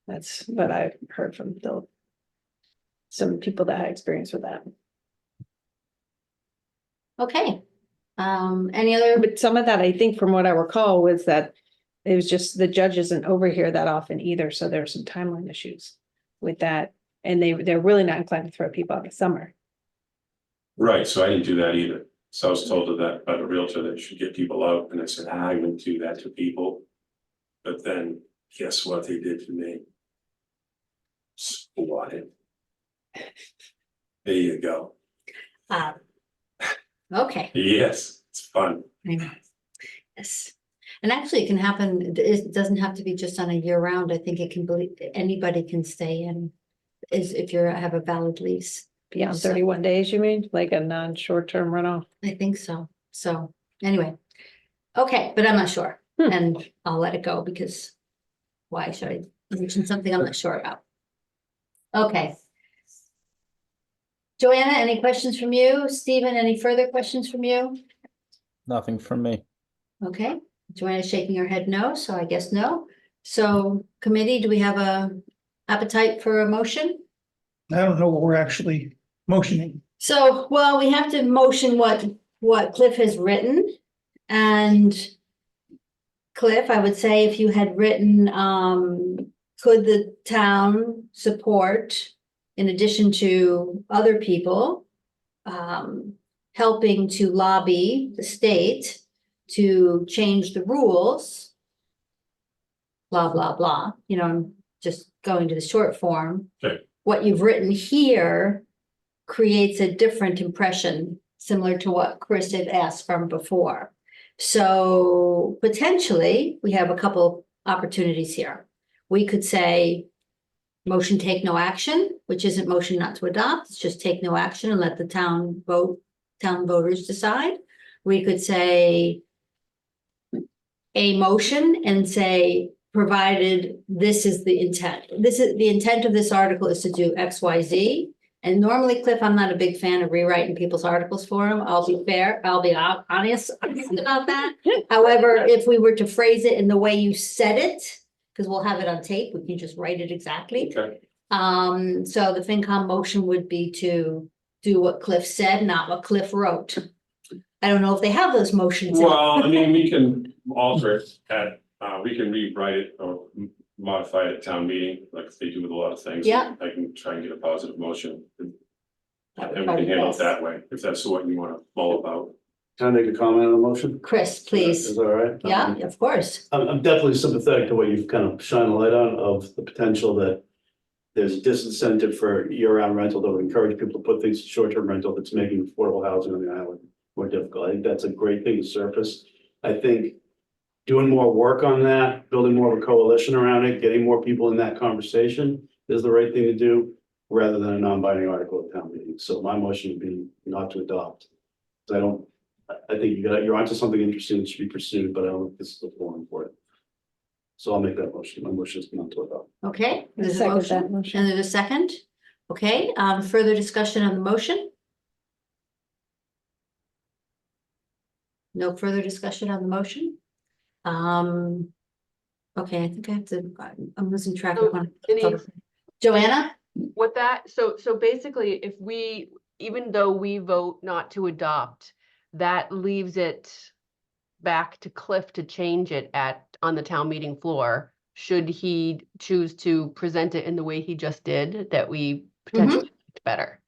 S4: That's what I've heard from some people that had experience with that.
S1: Okay. Any other,
S4: But some of that, I think from what I recall, was that it was just the judge isn't over here that often either, so there are some timeline issues with that. And they're really not inclined to throw people out in the summer.
S5: Right, so I didn't do that either. So I was told of that by the realtor that you should get people out, and I said, I wouldn't do that to people. But then, guess what they did to me? Squatted. There you go.
S1: okay.
S5: Yes, it's fun.
S1: I know. Yes. And actually it can happen, it doesn't have to be just on a year round. I think it can be, anybody can stay in. Is if have a valid lease.
S4: Beyond
S1: So-
S4: 31 days, you mean, like a non-short-term runoff?
S1: I think so. So, anyway. Okay, but I'm not sure, and I'll let it go because why should I mention something I'm not sure about? Okay. Joanna, any questions from you? Stephen, any further questions from you?
S8: Nothing from me.
S1: Okay, Joanna's shaking her head no, so I guess no. So committee, do we have a appetite for a motion?
S2: I don't know what we're actually motioning.
S1: So, well, we have to motion what Cliff has written. And Cliff, I would say if you had written, could the town support, in addition to other people, helping to lobby the state to change the rules, blah, blah, blah, I'm just going to the short form.
S5: Okay.
S1: What you've written here creates a different impression, similar to what Chris had asked from before. So potentially, we have a couple opportunities here. We could say, motion take no action, which isn't motion not to adopt, it's just take no action and let the town voters decide. We could say a motion and say, provided this is the intent. The intent of this article is to do X, Y, Z. And normally, Cliff, I'm not a big fan of rewriting people's articles for them. I'll be fair, I'll be honest about that. However, if we were to phrase it in the way you said it, because we'll have it on tape, we can just write it exactly.
S5: Okay.
S1: So the FinCom motion would be to do what Cliff said, not what Cliff wrote. I don't know if they have those motions.
S5: Well, I mean, we can alter it we can rewrite it or modify it at town meeting, like they do with a lot of things.
S1: Yeah.
S5: I can try and get a positive motion.
S1: That would
S5: And we
S1: probably
S5: can
S1: be
S5: handle it
S1: best.
S5: that way, if that's what you wanna mull about.
S9: Can I make a comment on the motion?
S1: Chris,
S9: Is
S1: please.
S9: that all right?
S1: Yeah, of course.
S9: I'm definitely sympathetic to what you've kind of shined a light on of the potential that there's a disincentive for year-round rental that would encourage people to put things in short-term rental that's making affordable housing on the island more difficult. I think that's a great thing to surface. I think doing more work on that, building more of a coalition around it, getting more people in that conversation is the right thing to do, rather than a non-binding article at town meeting. So my motion would be not to adopt. I think you're onto something interesting that should be pursued, but I don't think this is the forum for it. So I'll make that motion. My motion is not to adopt.
S1: Okay, there's a
S4: Second
S1: motion,
S4: that motion.
S1: and there's a second. Okay, further discussion on the motion? No further discussion on the motion? Okay, I think I have to, I'm losing track of
S10: So,
S1: one.
S10: Denise,
S1: Joanna?
S10: with that, so basically, if we, even though we vote not to adopt, that leaves it back to Cliff to change it on the town meeting floor. Should he choose to present it in the way he just did, that we potentially better.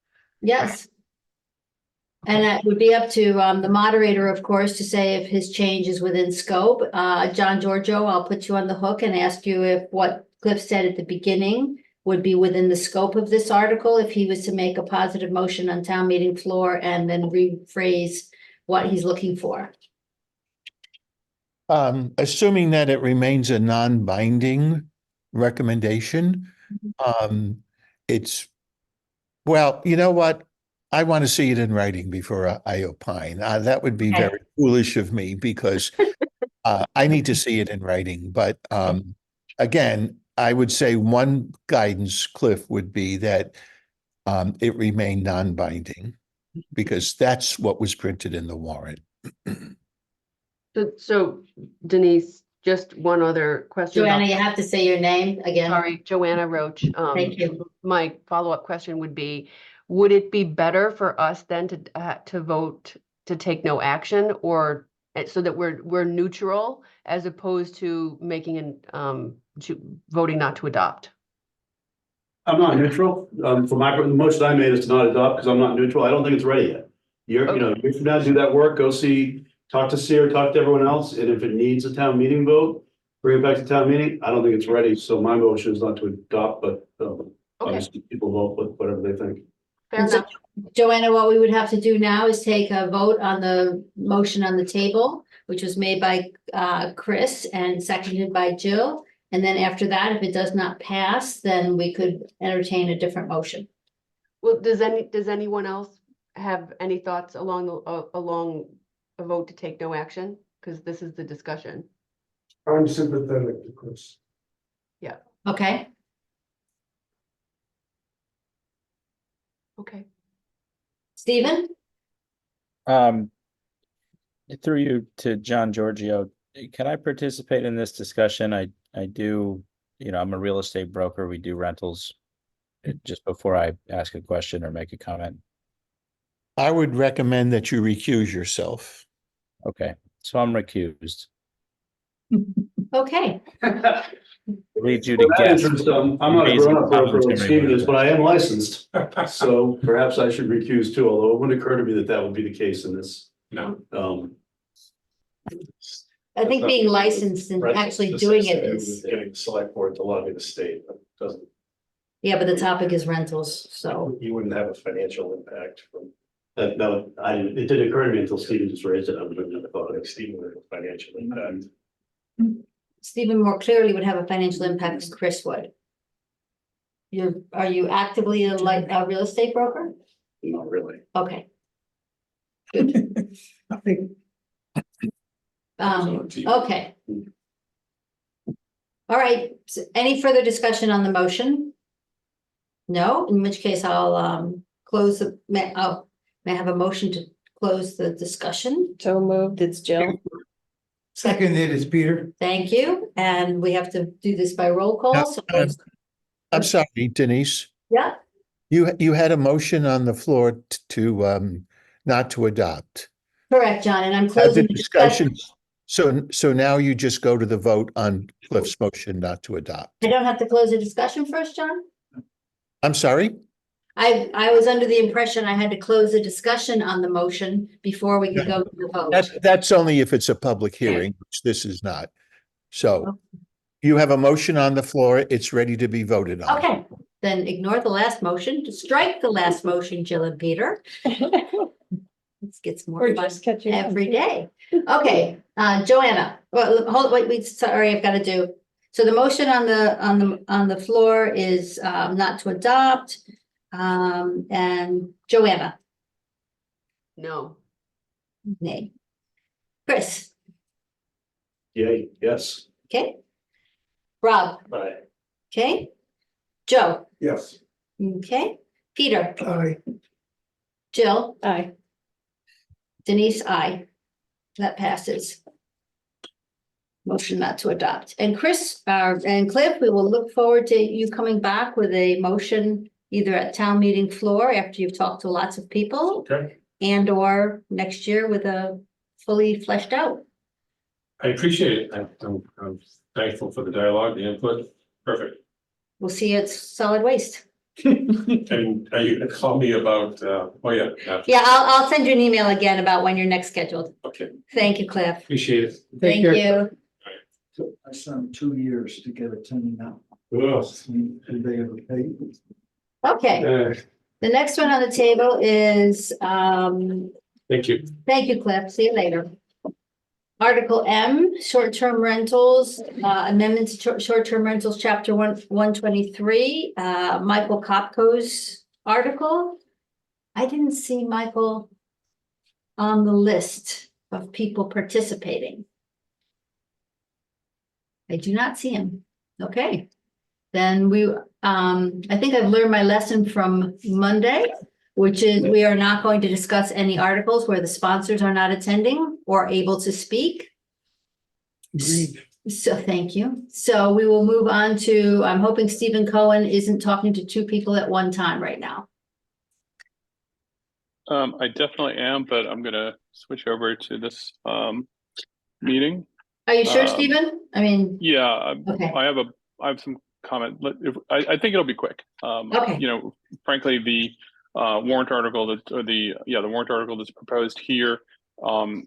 S1: Yes. And it would be up to the moderator, of course, to say if his change is within scope. John Giorgio, I'll put you on the hook and ask you if what Cliff said at the beginning would be within the scope of this article, if he was to make a positive motion on town meeting floor and then rephrase what he's looking for.
S7: Assuming that it remains a non-binding recommendation, well, you know what? I want to see it in writing before I opine. That would be
S1: Okay.
S7: very foolish of me because I need to see it in writing. But again, I would say one guidance, Cliff, would be that it remain non-binding because that's what was printed in the warrant.
S10: So Denise, just one other question. about-
S1: Joanna, you have to say your name again.
S10: Sorry, Joanna Roach.
S1: Thank you.
S10: My follow-up question would be, would it be better for us then to vote to take no action, or so that we're neutral as opposed to making voting not to adopt?
S9: I'm not neutral. For the motion I made is to not adopt because I'm not neutral. I don't think it's ready yet. You should now do that work, talk to Sarah, talk to everyone else, and if it needs a town meeting vote, bring it back to town meeting. I don't think it's ready, so my motion is not to adopt, but obviously people vote with whatever they think.
S10: Fair
S1: And so,
S10: enough.
S1: Joanna, what we would have to do now is take a vote on the motion on the table, which was made by Chris and seconded by Jill. And then after that, if it does not pass, then we could entertain a different motion.
S10: Well, does anyone else have any thoughts along a vote to take no action? Because this is the discussion.
S6: I'm sympathetic to Chris.
S1: Okay,
S10: Okay.
S1: Stephen?
S8: Through you to John Giorgio, can I participate in this discussion? I do, I'm a real estate broker. We do rentals. Just before I ask a question or make a comment.
S7: I would recommend that you recuse yourself.
S8: Okay, so I'm recused.
S1: Okay,
S8: Leads you to
S9: That
S8: guess.
S9: interest, I'm not a grown-up broker like Stephen is, but I am licensed. So perhaps I should recuse too, although it wouldn't occur to me that would be the case in this.
S5: No.
S1: I think being licensed and actually doing it is,
S3: Getting the select board to lobby the state, that doesn't,
S1: yeah, but the topic is rentals, so.
S3: you wouldn't have a financial impact from,
S9: No, it didn't occur to me until Stephen just raised it. I would have never thought of
S3: like
S9: it.
S3: Stephen would have a financial impact.
S1: Stephen more clearly would have a financial impact as Chris would. Are you actively a real estate broker?
S3: Not really.
S1: Okay.
S2: I think
S1: Okay. All right, so any further discussion on the motion? No, in which case I'll close may I have a motion to close the discussion?
S4: So moved, it's Jill.
S2: seconded is Peter.
S1: Thank you, and we have to do this by roll call, so,
S7: I'm sorry, Denise.
S1: yeah,
S7: You had a motion on the floor to not to adopt.
S1: correct, John, and I'm
S7: The
S1: closing the discussion.
S7: discussion, So now you just go to the vote on Cliff's motion not to adopt.
S1: I don't have to close the discussion first, John?
S7: I'm sorry?
S1: I was under the impression I had to close the discussion on the motion before we could go to the vote.
S7: That's only if it's a public hearing, which this is not. So you have a motion on the floor. It's ready to be voted on.
S1: Okay, then ignore the last motion, strike the last motion, Jill and Peter. This gets more
S4: We're
S1: fun
S4: just catching up.
S1: every day. Okay, Joanna, well, wait, sorry, I've got to do. So the motion on the floor is not to adopt. And Joanna,
S10: No.
S1: nay. Chris,
S9: Yay, yes.
S1: okay. Rob,
S3: Aye.
S1: okay. Joe,
S6: Yes.
S1: okay. Peter,
S6: Aye.
S1: Jill,
S4: Aye.
S1: Denise, I. That passes. Motion not to adopt. And Chris, and Cliff, we will look forward to you coming back with a motion either at town meeting floor after you've talked to lots of people
S5: Okay,
S1: and or next year with a fully fleshed out.
S5: I appreciate it. I'm thankful for the dialogue, the input. Perfect.
S1: We'll see you at solid waste.
S5: And you can call me about, oh yeah.
S1: Yeah, I'll send you an email again about when you're next scheduled.
S5: Okay,
S1: Thank you, Cliff.
S5: appreciate it.
S1: Thank you.
S11: I spent 2 years to get a 10 now.
S5: Ugh.
S11: Did they ever pay?
S1: Okay,
S5: Uh,
S1: the next one on the table is,
S5: Thank you.
S1: thank you, Cliff. See you later. Article M, short-term rentals, amendments to short-term rentals, chapter 123, Michael Kopko's article. I didn't see Michael on the list of people participating. I do not see him. Okay. Then I think I've learned my lesson from Monday, which is we are not going to discuss any articles where the sponsors are not attending or able to speak.
S6: Agreed.
S1: So thank you. So we will move on to, I'm hoping Stephen Cohen isn't talking to two people at one time right now.
S12: I definitely am, but I'm gonna switch over to this meeting.
S1: Are you sure,
S12: Um,
S1: Stephen? I mean,
S12: Yeah,
S1: okay,
S12: I have some comment. I think it'll be quick.
S1: Okay.
S12: You know, frankly, the warrant article the warrant article that's proposed here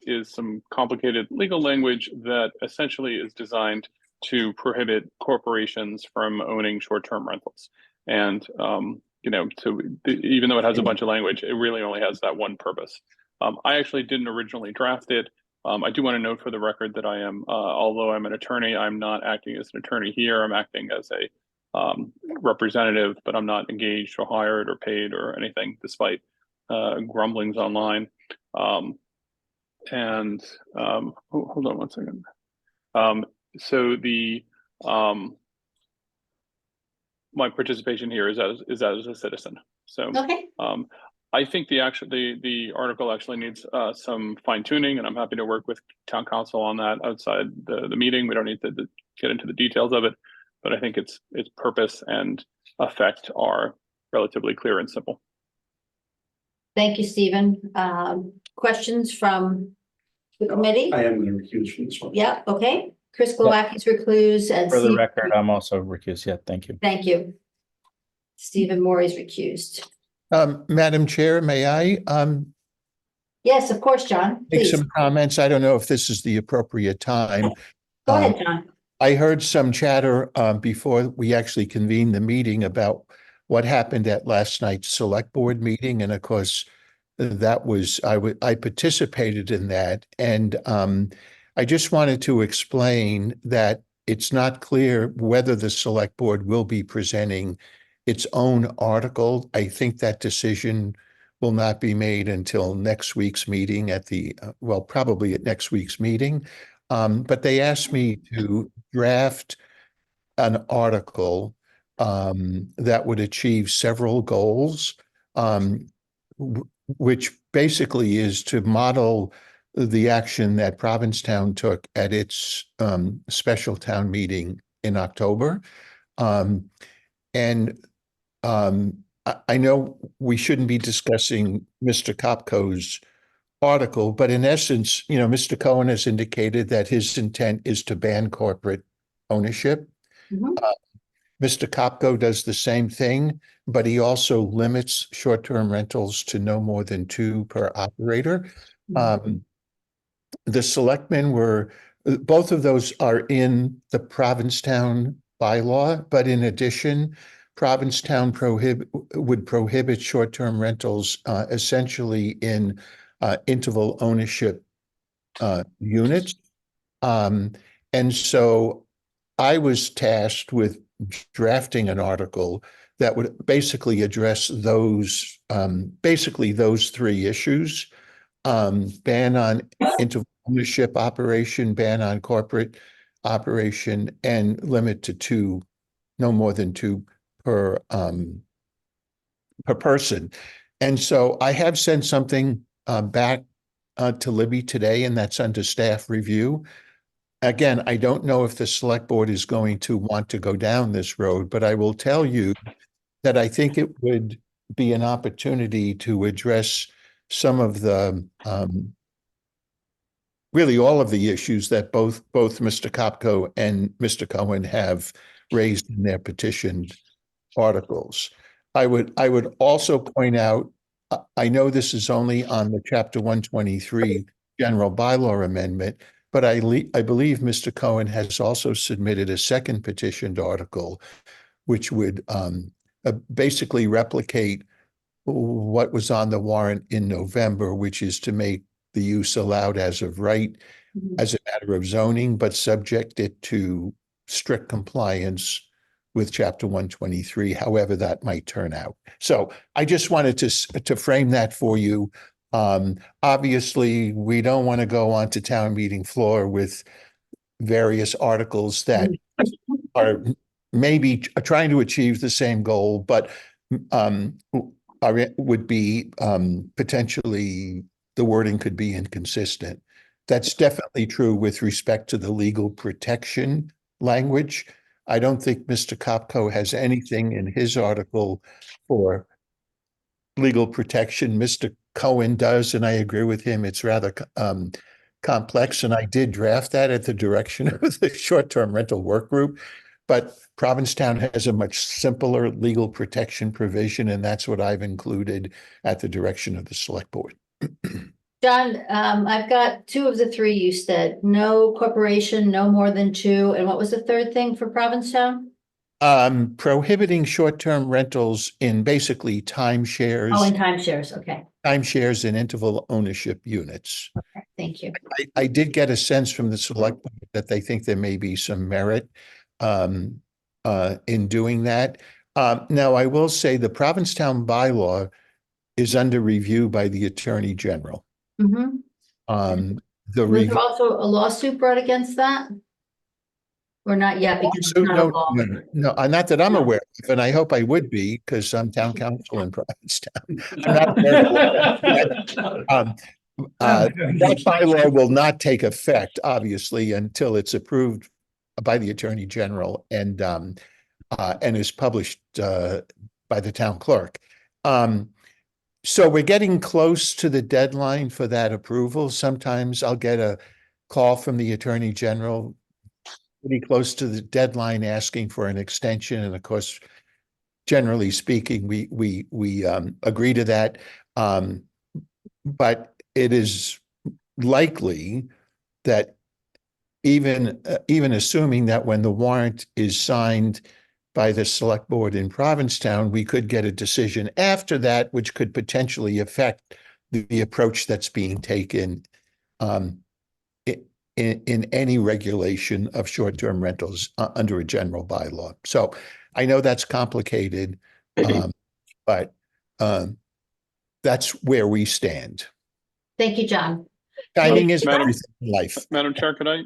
S12: is some complicated legal language that essentially is designed to prohibit corporations from owning short-term rentals. And you know, so even though it has a bunch of language, it really only has that one purpose. I actually didn't originally draft it. I do want to note for the record that I am, although I'm an attorney, I'm not acting as an attorney here. I'm acting as a representative, but I'm not engaged or hired or paid or anything, despite grumblings online. Hold on one second. So the my participation here is as a citizen. So
S1: okay,
S12: I think the article actually needs some fine tuning, and I'm happy to work with town council on that outside the meeting. We don't need to get into the details of it, but I think its purpose and effect are relatively clear and simple.
S1: thank you, Stephen. Questions from the committee?
S9: I am going to recuse from this one.
S1: Yeah, okay. Chris Glowacki's recluse and
S8: For the
S1: Steve-
S8: record, I'm also recused. Yeah, thank you.
S1: Thank you. Stephen Morey's recused.
S7: Madam Chair, may I
S1: Yes, of course, John,
S7: make
S1: please.
S7: some comments? I don't know if this is the appropriate time.
S1: Go ahead, John.
S7: I heard some chatter before we actually convened the meeting about what happened at last night's select board meeting. And of course, that was, I participated in that. And I just wanted to explain that it's not clear whether the select board will be presenting its own article. I think that decision will not be made until next week's meeting at the, well, probably at next week's meeting. But they asked me to draft an article that would achieve several goals, which basically is to model the action that Provincetown took at its special town meeting in October. I know we shouldn't be discussing Mr. Kopko's article, but in essence, Mr. Cohen has indicated that his intent is to ban corporate ownership.
S1: Mhm.
S7: Mr. Kopko does the same thing, but he also limits short-term rentals to no more than 2 per operator. The selectmen both of those are in the Provincetown bylaw, but in addition, Provincetown would prohibit short-term rentals essentially in interval ownership units. And so I was tasked with drafting an article that would basically address basically those 3 issues. Ban on interval ownership operation, ban on corporate operation, and limit to no more than 2 per person. And so I have sent something back to Libby today, and that's under staff review. Again, I don't know if the select board is going to want to go down this road, but I will tell you that I think it would be an opportunity to address some of the really all of the issues that both Mr. Kopko and Mr. Cohen have raised in their petitioned articles. I would also point out, I know this is only on the Chapter 123 general bylaw amendment, but I believe Mr. Cohen has also submitted a second petitioned article, which would basically replicate what was on the warrant in November, which is to make the use allowed as of right as a matter of zoning, but subject it to strict compliance with Chapter 123, however that might turn out. So I just wanted to frame that for you. Obviously, we don't want to go onto town meeting floor with various articles that are maybe trying to achieve the same goal, but would be potentially the wording could be inconsistent. That's definitely true with respect to the legal protection language. I don't think Mr. Kopko has anything in his article for legal protection. Mr. Cohen does, and I agree with him. It's rather complex, and I did draft that at the direction of the short-term rental work group. But Provincetown has a much simpler legal protection provision, and that's what I've included at the direction of the select board.
S1: John, I've got 2 of the 3 you said, no corporation, no more than 2, and what was the third thing for Provincetown?
S7: Prohibiting short-term rentals in basically timeshares.
S1: Oh, in timeshares, okay,
S7: Timeshares and interval ownership units.
S1: okay, thank you.
S7: I did get a sense from the select board that they think there may be some merit in doing that. Now, I will say the Provincetown bylaw is under review by the Attorney General.
S1: Mhm.
S7: The
S1: Was
S7: review.
S1: there also a lawsuit brought against that? Or not yet, because it's not a law?
S7: No, not that I'm
S1: No.
S7: aware of, and I hope I would be, because I'm town council in Provincetown. I'm not aware of that. That bylaw will not take effect, obviously, until it's approved by the Attorney General and is published by the town clerk. So we're getting close to the deadline for that approval. Sometimes I'll get a call from the Attorney General pretty close to the deadline asking for an extension, and of course, generally speaking, we agree to that. But it is likely that even assuming that when the warrant is signed by the select board in Provincetown, we could get a decision after that, which could potentially affect the approach that's being taken in any regulation of short-term rentals under a general bylaw. So I know that's complicated, but that's where we stand.
S1: Thank you, John.
S7: Timing is
S12: Madam-
S7: everything in life.
S12: Madam Chair, could I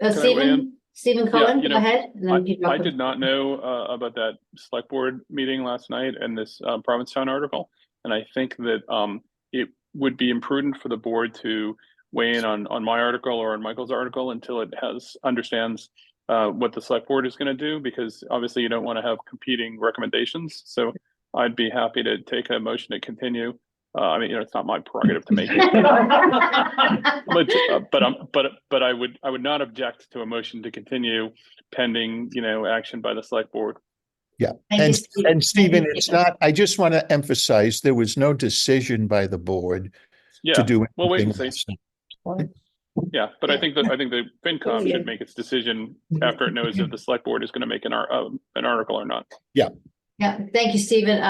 S12: weigh
S1: Stephen
S12: Yeah,
S1: Cohen,
S12: you
S1: go
S12: know,
S1: ahead. And then you
S12: I
S1: can
S12: did not know about that select board meeting last night and this Provincetown article. And I think that it would be imprudent for the board to weigh in on my article or on Michael's article until it understands what the select board is going to do, because obviously you don't want to have competing recommendations. So I'd be happy to take a motion to continue I mean, it's not my prerogative to make it. But I would not object to a motion to continue pending, action by the select board.
S7: Yeah,
S1: Thank you, Steve.
S7: and Stephen,
S1: Thank you,
S7: it's
S1: Stephen.
S7: not, I just want to emphasize, there was no decision by the board to
S12: Yeah,
S7: do
S12: we'll wait
S7: anything
S12: and see.
S7: less.
S12: Yeah, but I
S1: Yeah.
S12: think the FinCom should make its decision after it knows if the select board is going to make an article or not.
S1: Yeah, thank you, Stephen.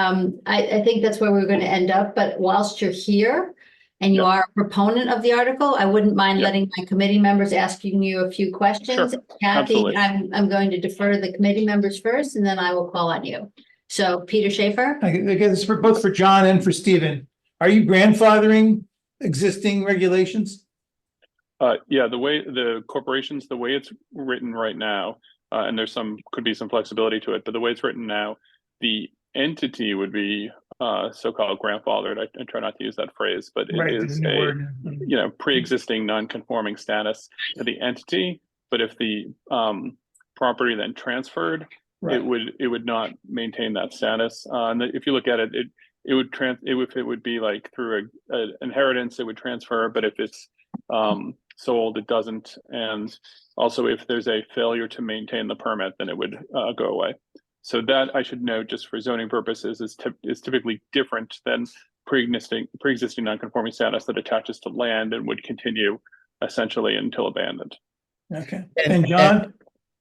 S1: I think that's where we're going to end up, but whilst you're here and you
S12: Yeah.
S1: are a proponent of the article, I wouldn't mind
S12: Yeah.
S1: letting my committee members asking you a few questions.
S12: Sure,
S1: Kathy,
S12: absolutely.
S1: I'm going to defer to the committee members first, and then I will call on you. So Peter Schaefer?
S2: I guess it's for both for John and for Stephen. Are you grandfathering existing regulations?
S12: Yeah, the way the corporations, the way it's written right now, and could be some flexibility to it, but the way it's written now, the entity would be so-called grandfathered. I try not to use that phrase, but it is a pre-existing non-conforming status to the entity. But if the property then transferred,
S2: Right.
S12: it would not maintain that status. And if you look at it, it would be like through an inheritance, it would transfer. But if it's sold, it doesn't. And also, if there's a failure to maintain the permit, then it would go away. So that, I should note, just for zoning purposes, is typically different than pre-existing non-conforming status that attaches to land and would continue essentially until abandoned.
S2: Okay, and John?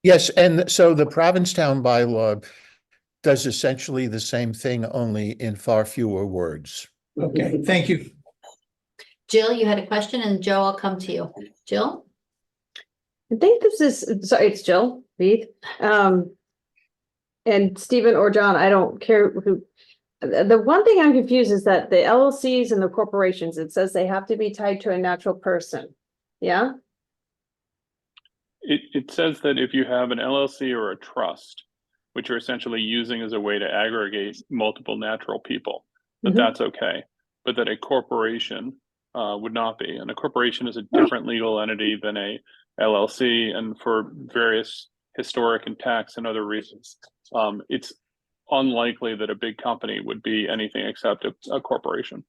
S7: Yes, and so the Provincetown bylaw does essentially the same thing, only in far fewer words.
S2: Okay, thank you.
S1: Jill, you had a question, and Joe, I'll come to you. Jill?
S4: I think this is, sorry, it's Jill Reed. And Stephen or John, I don't care who. The one thing I'm confused is that the LLCs and the corporations, it says they have to be tied to a natural person. Yeah?
S12: It says that if you have an LLC or a trust, which you're essentially using as a way to aggregate multiple natural people, that's okay. But that a corporation would not be. And a corporation is a different legal entity than a LLC, and for various historic and tax and other reasons, it's unlikely that a big company would be anything except a corporation.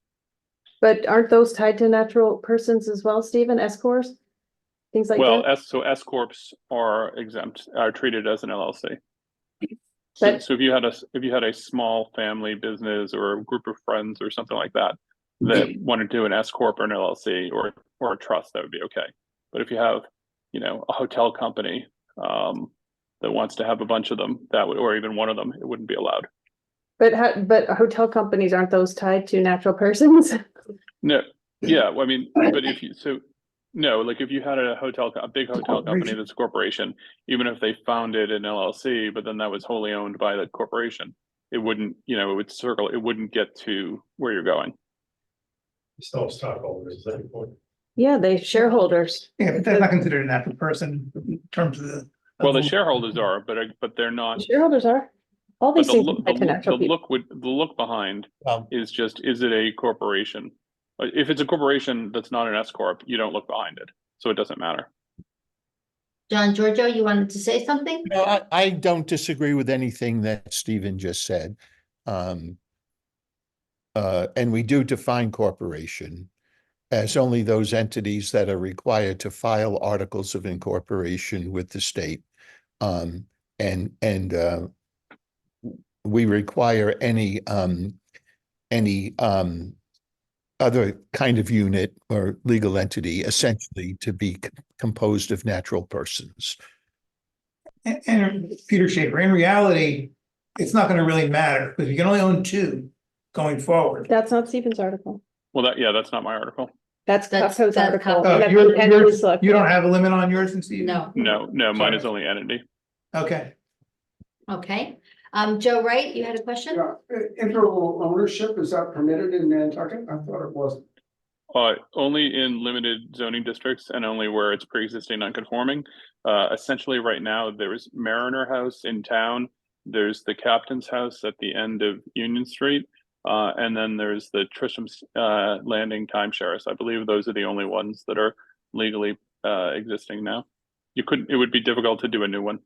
S4: But aren't those tied to natural persons as well, Stephen? S-corps? Things like
S12: Well,
S4: that?
S12: S corps are exempt, are treated as an LLC. So if you had a small family business or a group of friends or something like that wanted to do an S corp or an LLC or a trust, that would be okay. But if you have, a hotel company that wants to have a bunch of them, that would, or even one of them, it wouldn't be allowed.
S4: But hotel companies, aren't those tied to natural persons?
S12: No, yeah, well, I mean, but no, like if you had a big hotel company that's a corporation, even if they founded an LLC, but then that was wholly owned by the corporation, it wouldn't, it wouldn't get to where you're going.
S3: Still stockholders, is that important?
S4: Yeah, they shareholders.
S2: Yeah, but that's not considered a natural person in terms of the.
S12: Well, the shareholders are, but they're not.
S4: Shareholders are. All
S12: But
S4: these things are tied to natural people.
S12: the look behind is just, is it a corporation? If it's a corporation that's not an S corp, you don't look behind it, so it doesn't matter.
S1: John Giorgio, you wanted to say something?
S7: No, I don't disagree with anything that Stephen just said. And we do define corporation as only those entities that are required to file articles of incorporation with the state. We require any other kind of unit or legal entity essentially to be composed of natural persons.
S2: And Peter Schaefer, in reality, it's not going to really matter because you can only own two going forward.
S4: That's not Stephen's article.
S12: Well, that's not my article.
S4: That's
S1: That's
S4: article.
S2: Oh,
S4: and
S2: yours-
S4: and
S2: yours-
S4: select-
S2: You don't have a limit on yours and Steve?
S1: No.
S12: No, mine is
S2: Sorry.
S12: only entity.
S2: Okay.
S1: Okay. Joe Wright, you had a question?
S6: Yeah, interval ownership, is that permitted in Nantucket? I thought it wasn't.
S12: Only in limited zoning districts and only where it's pre-existing non-conforming. Essentially right now, there's Mariner House in town. There's the Captain's House at the end of Union Street. And then there's the Trisham's Landing timeshares. I believe those are the only ones that are legally existing now. It would be difficult to do a new one.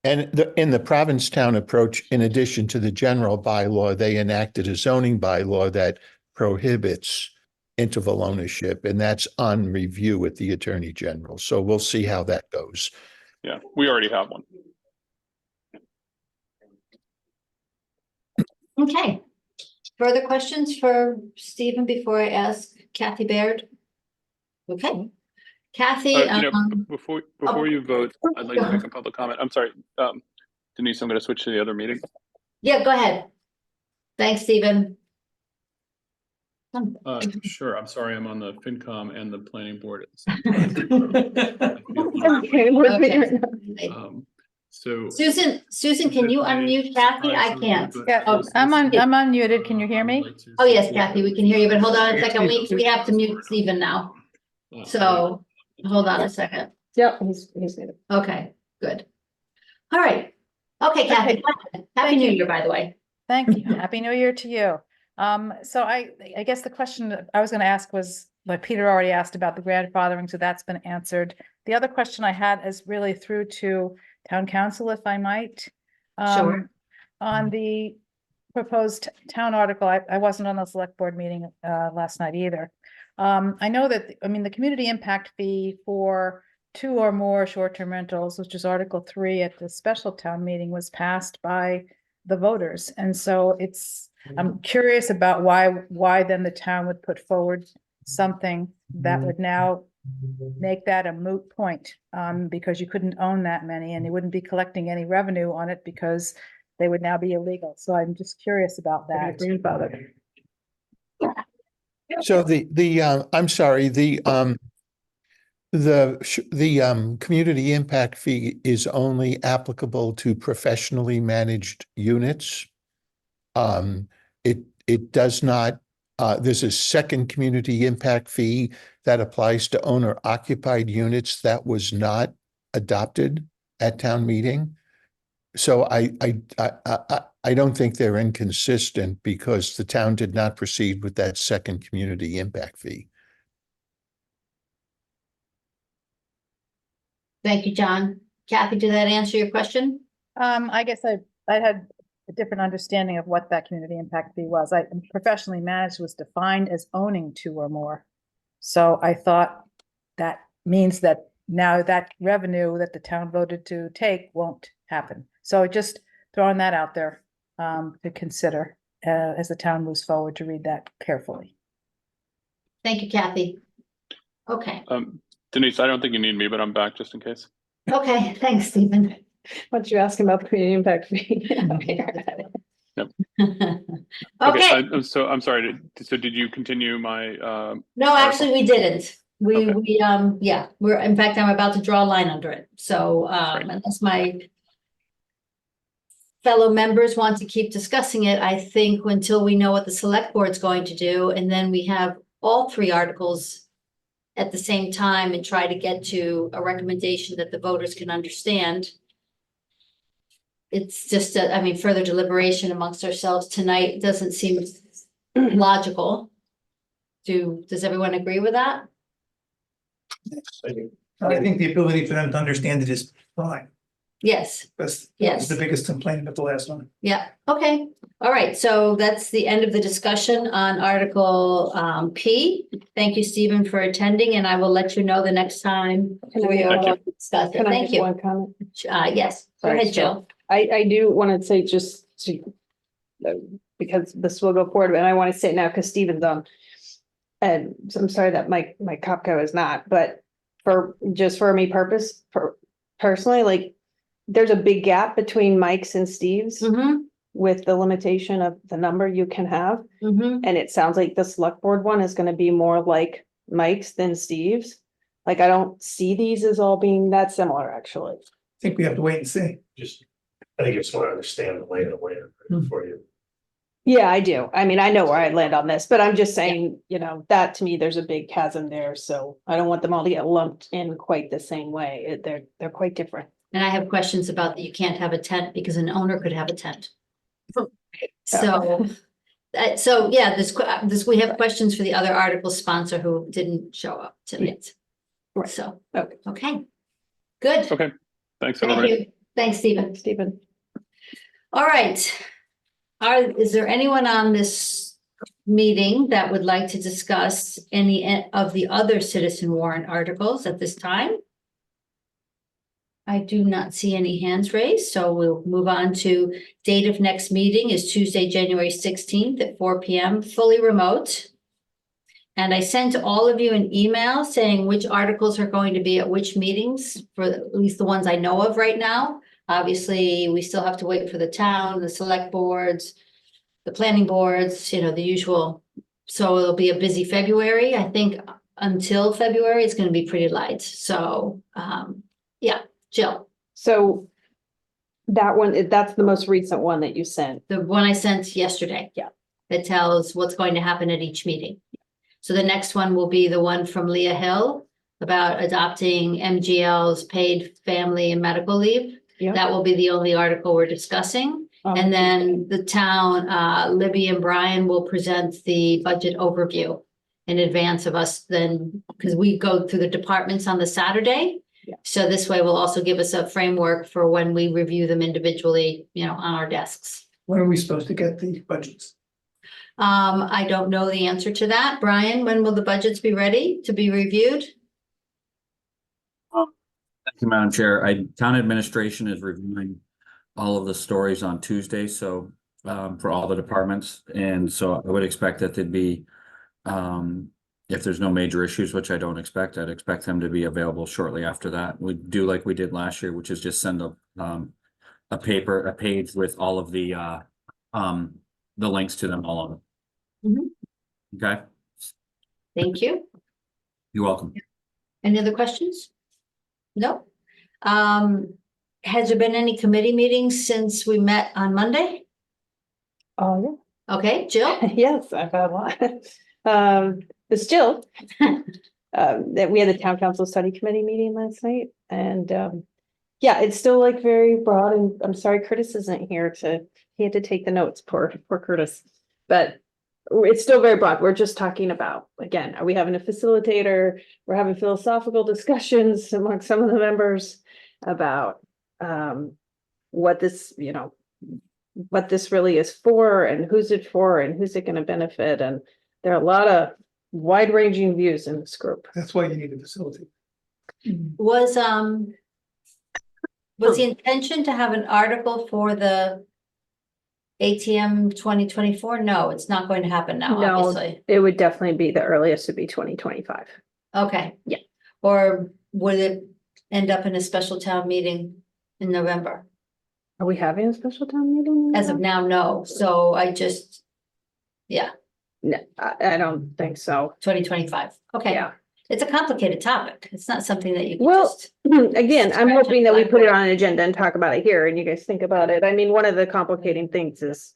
S7: And in the Provincetown approach, in addition to the general bylaw, they enacted a zoning bylaw that prohibits interval ownership, and that's on review with the Attorney General. So we'll see how that goes.
S12: Yeah, we already have one.
S1: Okay. Further questions for Stephen before I ask Kathy Baird? Okay. Kathy,
S12: Before you vote, I'd like to make a public comment. I'm sorry, Denise, I'm going to switch to the other meeting.
S1: yeah, go ahead. Thanks, Stephen.
S12: Sure. I'm sorry, I'm on the FinCom and the planning board.
S1: Okay.
S12: So
S1: Susan, can you unmute Kathy? I can't.
S4: Yeah, I'm unmuted. Can you hear me?
S1: Oh, yes, Kathy, we can hear you, but hold on a second. We have to mute Stephen now. So hold on a second.
S4: Yep, he's muted.
S1: Okay, good. All right. Okay, Kathy, go ahead. Happy New Year, by the way.
S13: Thank you. Happy New Year to you. So I guess the question that I was going to ask was, like Peter already asked about the grandfathering, so that's been answered. The other question I had is really through to town council, if I might.
S1: Sure.
S13: On the proposed town article, I wasn't on the select board meeting last night either. I know that, I mean, the community impact fee for 2 or more short-term rentals, which is Article 3 at the special town meeting, was passed by the voters. And so I'm curious about why then the town would put forward something that would now make that a moot point, because you couldn't own that many and you wouldn't be collecting any revenue on it because they would now be illegal. So I'm just curious about that.
S4: Grandfather.
S7: So I'm sorry, the community impact fee is only applicable to professionally managed units. It does not, there's a second community impact fee that applies to owner occupied units that was not adopted at town meeting. So I don't think they're inconsistent because the town did not proceed with that second community impact fee.
S1: Thank you, John. Kathy, did that answer your question?
S13: I guess I had a different understanding of what that community impact fee was. Professionally managed was defined as owning 2 or more. So I thought that means that now that revenue that the town voted to take won't happen. So just throwing that out there to consider as the town moves forward, to read that carefully.
S1: Thank you, Kathy. Okay.
S12: Denise, I don't think you need me, but I'm back just in case.
S1: Okay, thanks, Stephen.
S4: Why don't you ask him about the community impact fee?
S1: Okay,
S12: So I'm sorry. So did you continue my?
S1: no, actually, we didn't. In fact, I'm about to draw a line under it. So unless my fellow members want to keep discussing it, I think until we know what the select board's going to do, and then we have all 3 articles at the same time and try to get to a recommendation that the voters can understand. It's just, further deliberation amongst ourselves tonight doesn't seem logical. Does everyone agree with that?
S2: I think the ability for them to understand it is fine.
S1: Yes.
S2: That's
S1: Yes.
S2: the biggest complaint about the last one.
S1: Yeah, okay. All right, so that's the end of the discussion on Article P. Thank you, Stephen, for attending, and I will let you know the next time we are going to discuss it.
S4: Can I
S1: Thank
S4: make
S1: you.
S4: one comment?
S1: Yes, go
S4: Sorry,
S1: ahead, Jill.
S4: I do want to say just to, because this will go forward, and I want to say it now because Stephen's on. And so I'm sorry that Mike Kopko is not, but for me personally, like, there's a big gap between Mike's and Steve's with the limitation of the number you can have. And it sounds like the select board one is going to be more like Mike's than Steve's. Like, I don't see these as all being that similar, actually.
S2: I think we have to wait and see.
S3: I think you just want to understand the lay of the land for you.
S4: Yeah, I do. I mean, I know where I land on this, but I'm just saying, that to me, there's a big chasm there. So I don't want them all to get lumped in quite the same way. They're quite different.
S1: And I have questions about that you can't have a tent because an owner could have a tent. So we have questions for the other article sponsor who didn't show up tonight.
S4: Right.
S1: So,
S4: Okay.
S1: okay, good.
S12: Okay, thanks
S1: Thank
S12: everybody.
S1: you. Thanks, Stephen.
S4: Stephen.
S1: All right. Is there anyone on this meeting that would like to discuss any of the other citizen warrant articles at this time? I do not see any hands raised, so we'll move on to date of next meeting is Tuesday, January 16th at 4 p.m., fully remote. And I sent all of you an email saying which articles are going to be at which meetings, for at least the ones I know of right now. Obviously, we still have to wait for the town, the select boards, the planning boards, you know, the usual. So it'll be a busy February. I think until February, it's going to be pretty light. So, yeah, Jill,
S4: So that one, that's the most recent one that you sent.
S1: the one I sent yesterday.
S4: Yeah.
S1: That tells what's going to happen at each meeting. So the next one will be the one from Leah Hill about adopting MGL's paid family and medical leave.
S4: Yeah.
S1: That will be the only article we're discussing. And then the town, Libby and Brian will present the budget overview in advance of us then, because we go through the departments on the Saturday.
S4: Yeah.
S1: So this way will also give us a framework for when we review them individually, you know, on our desks.
S2: When are we supposed to get the budgets?
S1: I don't know the answer to that. Brian, when will the budgets be ready to be reviewed?
S14: Thank you, Madam Chair. Town administration is reviewing all of the stories on Tuesday, so for all the departments. And so I would expect that they'd be, if there's no major issues, which I don't expect, I'd expect them to be available shortly after that. We do like we did last year, which is just send a page with all of the links to them, all of them. Okay,
S1: Thank you.
S14: you're welcome.
S1: Any other questions? No. Has there been any committee meetings since we met on Monday?
S4: Oh,
S1: Okay, Jill?
S4: yeah. Yes, I've had a lot. It's Jill. That we had the town council study committee meeting last night and, yeah, it's still like very broad and I'm sorry Curtis isn't here he had to take the notes, poor Curtis. But it's still very broad. We're just talking about, again, are we having a facilitator? We're having philosophical discussions among some of the members about what this, you know, what this really is for and who's it for and who's it going to benefit. And there are a lot of wide-ranging views in this group.
S2: That's why you need a facility.
S1: Was the intention to have an article for the ATM 2024? No, it's not going to happen now,
S4: No,
S1: obviously.
S4: it would definitely be the earliest would be 2025.
S1: Okay.
S4: Yeah.
S1: Or would it end up in a special town meeting in November?
S4: Are we having a special town meeting?
S1: As of now, no. So I just, yeah,
S4: No, I don't think so.
S1: 2025. Okay.
S4: Yeah.
S1: It's a complicated topic. It's not something that you can
S4: Well,
S1: just.
S4: again, I'm
S1: Scratch
S4: hoping
S1: it
S4: that we put it
S1: blackboard.
S4: on an agenda and talk about it here and you guys think about it. I mean, one of the complicating things is,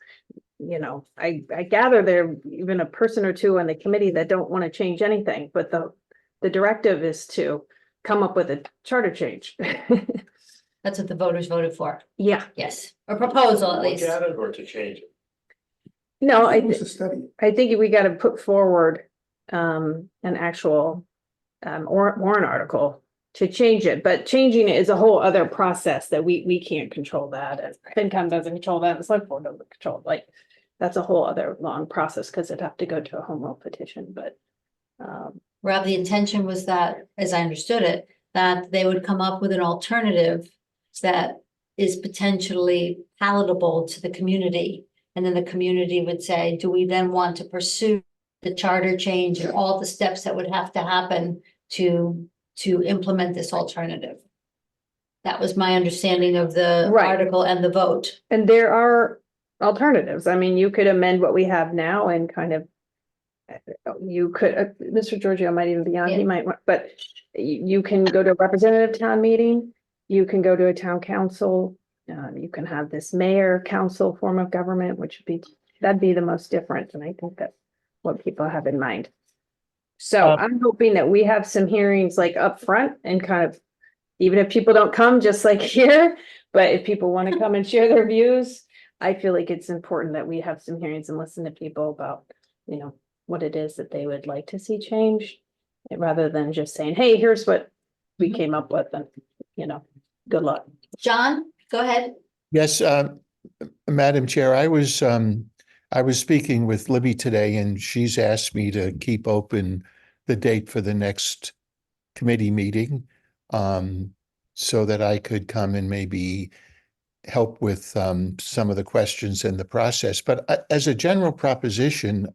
S4: you know, I gather there even a person or two on the committee that don't want to change anything, but the directive is to come up with a charter change.
S1: That's what the voters voted for.
S4: Yeah,
S1: Yes, or proposal at least.
S3: Look at it or to change it?
S4: no,
S2: It was a study.
S4: I think we got to put forward an actual warrant article to change it, but changing it is a whole other process that we can't control that. And FinCom doesn't control that, and the select board doesn't control, like, that's a whole other long process because it'd have to go to a home rule petition, but
S1: Rob, the intention was that, as I understood it, that they would come up with an alternative that is potentially palatable to the community. And then the community would say, do we then want to pursue the charter change and all the steps that would have to happen to implement this alternative? That was my understanding of the
S4: Right.
S1: article and the vote.
S4: and there are alternatives. I mean, you could amend what we have now and kind of you could, Mr. Giorgio might even be on, he
S1: Yeah.
S4: might want, but you can go to a representative town meeting, you can go to a town council, you can have this mayor council form of government, which would be, that'd be the most different, and I think that's what people have in mind. So I'm hoping that we have some hearings like up front and kind of, even if people don't come, just like here, but if people want to come and share their views, I feel like it's important that we have some hearings and listen to people about, you know, what it is that they would like to see change, rather than just saying, hey, here's what we came up with, and, you know, good luck.
S1: John, go ahead.
S7: Yes, Madam Chair, I was speaking with Libby today and she's asked me to keep open the date for the next committee meeting, so that I could come and maybe help with some of the questions in the process. But as a general proposition,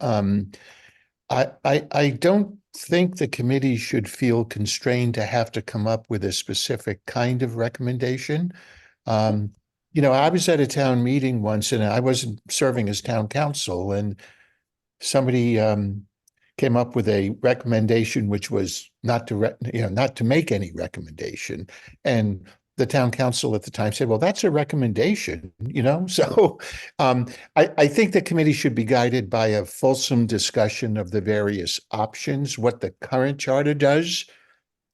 S7: I don't think the committee should feel constrained to have to come up with a specific kind of recommendation. I was at a town meeting once and I wasn't serving as town council, and somebody came up with a recommendation which was not to make any recommendation. And the town council at the time said, well, that's a recommendation, So I think the committee should be guided by a fulsome discussion of the various options, what the current charter does,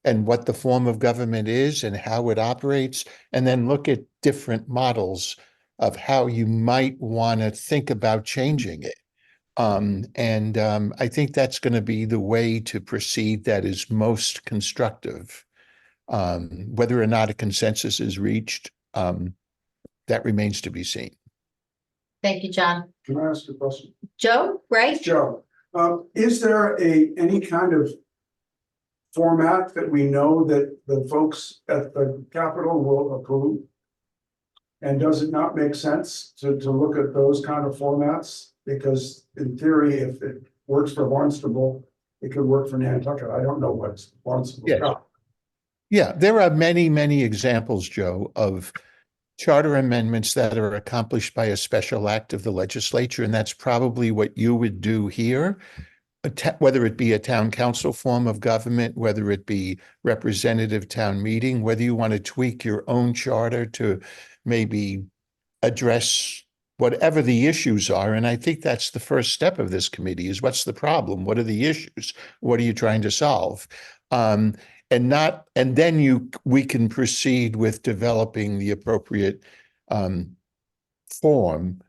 S7: and what the form of government is and how it operates, and then look at different models of how you might want to think about changing it. I think that's going to be the way to proceed that is most constructive. Whether or not a consensus is reached, that remains to be seen.
S1: Thank you, John.
S6: Can I ask a question?
S1: Joe, right?
S6: Joe, is there any kind of format that we know that the folks at the Capitol will approve? And does it not make sense to look at those kind of formats? Because in theory, if it works for Barnstable, it could work for Nantucket. I don't know what's Barnstable.
S7: Yeah. Yeah, there are many, many examples, Joe, of charter amendments that are accomplished by a special act of the legislature, and that's probably what you would do here. Whether it be a town council form of government, whether it be representative town meeting, whether you want to tweak your own charter to maybe address whatever the issues are. And I think that's the first step of this committee is what's the problem? What are the issues? What are you trying to solve? And then we can proceed with developing the appropriate form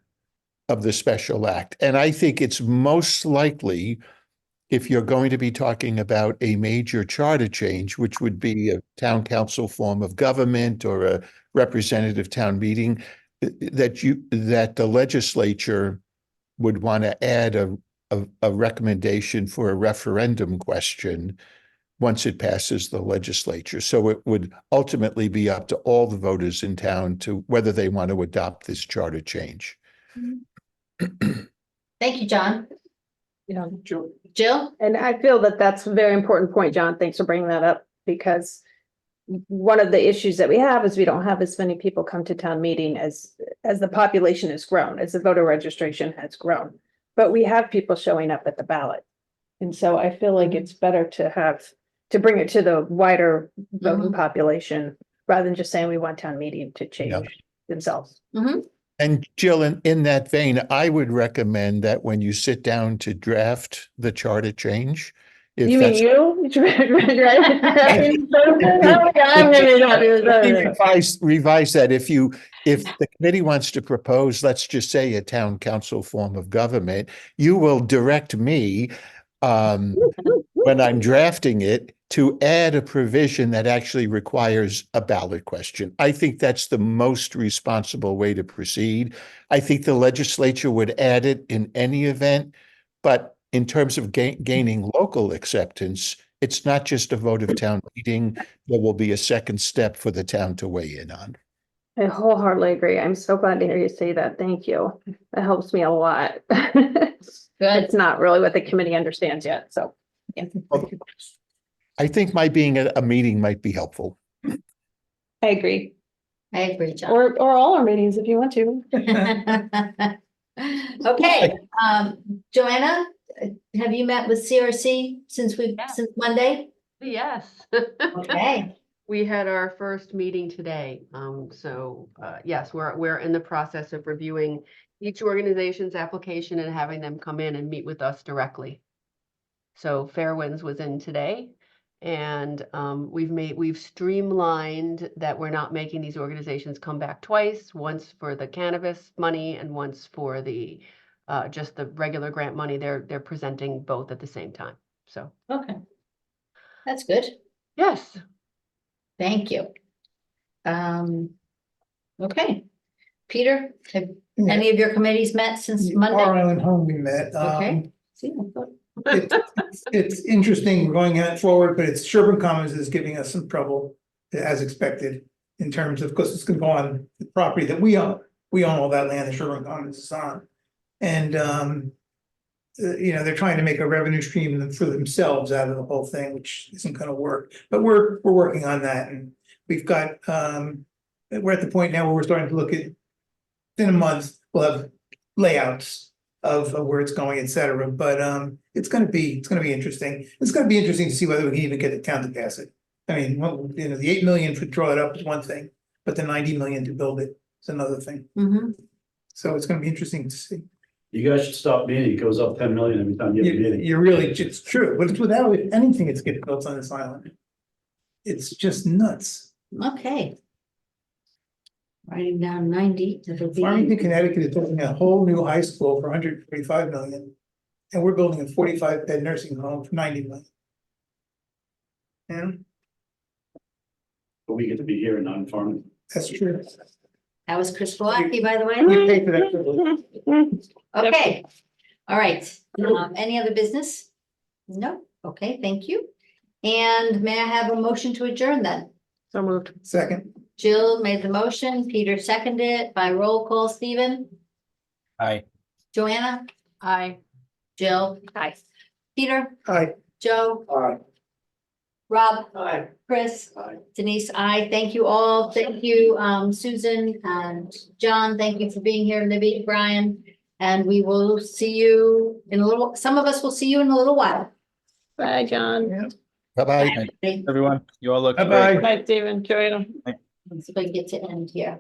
S7: of the special act. And I think it's most likely, if you're going to be talking about a major charter change, which would be a town council form of government or a representative town meeting, that the legislature would want to add a recommendation for a referendum question once it passes the legislature. So it would ultimately be up to all the voters in town to whether they want to adopt this charter change.
S1: Thank you, John. Jill?
S4: And I feel that that's a very important point, John. Thanks for bringing that up, because one of the issues that we have is we don't have as many people come to town meeting as the population has grown, as the voter registration has grown. But we have people showing up at the ballot. And so I feel like it's better to bring it to the wider voting population rather than just saying we want town meeting to change themselves.
S7: And Jill, in that vein, I would recommend that when you sit down to draft the charter change, if
S4: You mean
S7: that's
S4: you?
S7: revise that. If the committee wants to propose, let's just say a town council form of government, you will direct me when I'm drafting it to add a provision that actually requires a ballot question. I think that's the most responsible way to proceed. I think the legislature would add it in any event, but in terms of gaining local acceptance, it's not just a vote of town meeting. There will be a second step for the town to weigh in on.
S4: I wholeheartedly agree. I'm so glad to hear you say that. Thank you. That helps me a lot. It's not really what the committee understands yet, so. Yeah.
S7: I think my being at a meeting might be helpful.
S4: I agree.
S1: I agree, John.
S4: Or all our meetings if you want to.
S1: Okay, Joanna, have you met with CRC since Monday?
S10: Yes.
S1: Okay.
S10: We had our first meeting today. Yes, we're in the process of reviewing each organization's application and having them come in and meet with us directly. So Fairwinds was in today, and we've streamlined that we're not making these organizations come back twice, once for the cannabis money and once for the just the regular grant money. They're presenting both at the same time. So
S1: Okay. That's good.
S10: yes.
S1: Thank you. Okay. Peter, have
S2: Yeah.
S1: any of your committees met since
S2: Our
S1: Monday?
S2: Island home we met.
S1: Okay. See, I thought-
S2: It's interesting, we're going out forward, but it's Sherburne Commons is giving us some trouble as expected. In terms of, because it's gonna go on the property that we own all that land that Sherburne Commons is on. And you know, they're trying to make a revenue stream for themselves out of the whole thing, which isn't gonna work, but we're working on that, and we've got we're at the point now where we're starting to look at. In a month, we'll have layouts of where it's going, et cetera, but it's gonna be interesting. It's gonna be interesting to see whether we can even get the town to pass it. I mean, well, you know, the 8 million to draw it up is one thing, but the 90 million to build it is another thing.
S1: Mhm.
S2: So it's gonna be interesting to see.
S9: You guys should stop meeting. It goes up 10 million every time you have a meeting.
S2: You're really, it's true, but it's without anything that's getting built on this island. It's just nuts.
S1: Okay. Writing down 90 to the
S2: Farmington, Connecticut is building a whole new high school for 145 million. And we're building a 45-bed nursing home for 90 million. And
S9: But we get to be here and not in farming.
S2: that's true.
S1: That was Chris Blacky, by the way.
S2: We pay for that privilege.
S1: Okay, all right. Any other business? No, okay, thank you. And may I have a motion to adjourn then?
S10: So moved.
S2: Second,
S1: Jill made the motion, Peter seconded it by roll call, Stephen,
S8: Aye.
S1: Joanna,
S10: Aye.
S1: Jill. Hi. Peter,
S2: aye.
S1: Joe,
S2: Aye.
S1: Rob,
S2: Aye.
S1: Chris, Denise, I thank you all. Thank you, Susan and John. Thank you for being here, Libby, Brian. And we will see you in a little, some of us will see you in a little while.
S4: Bye, John.
S7: Bye-bye.
S8: Everyone, you all look great.
S2: Bye-bye.
S4: Bye, Stephen. Joanna.
S1: So we get to end here.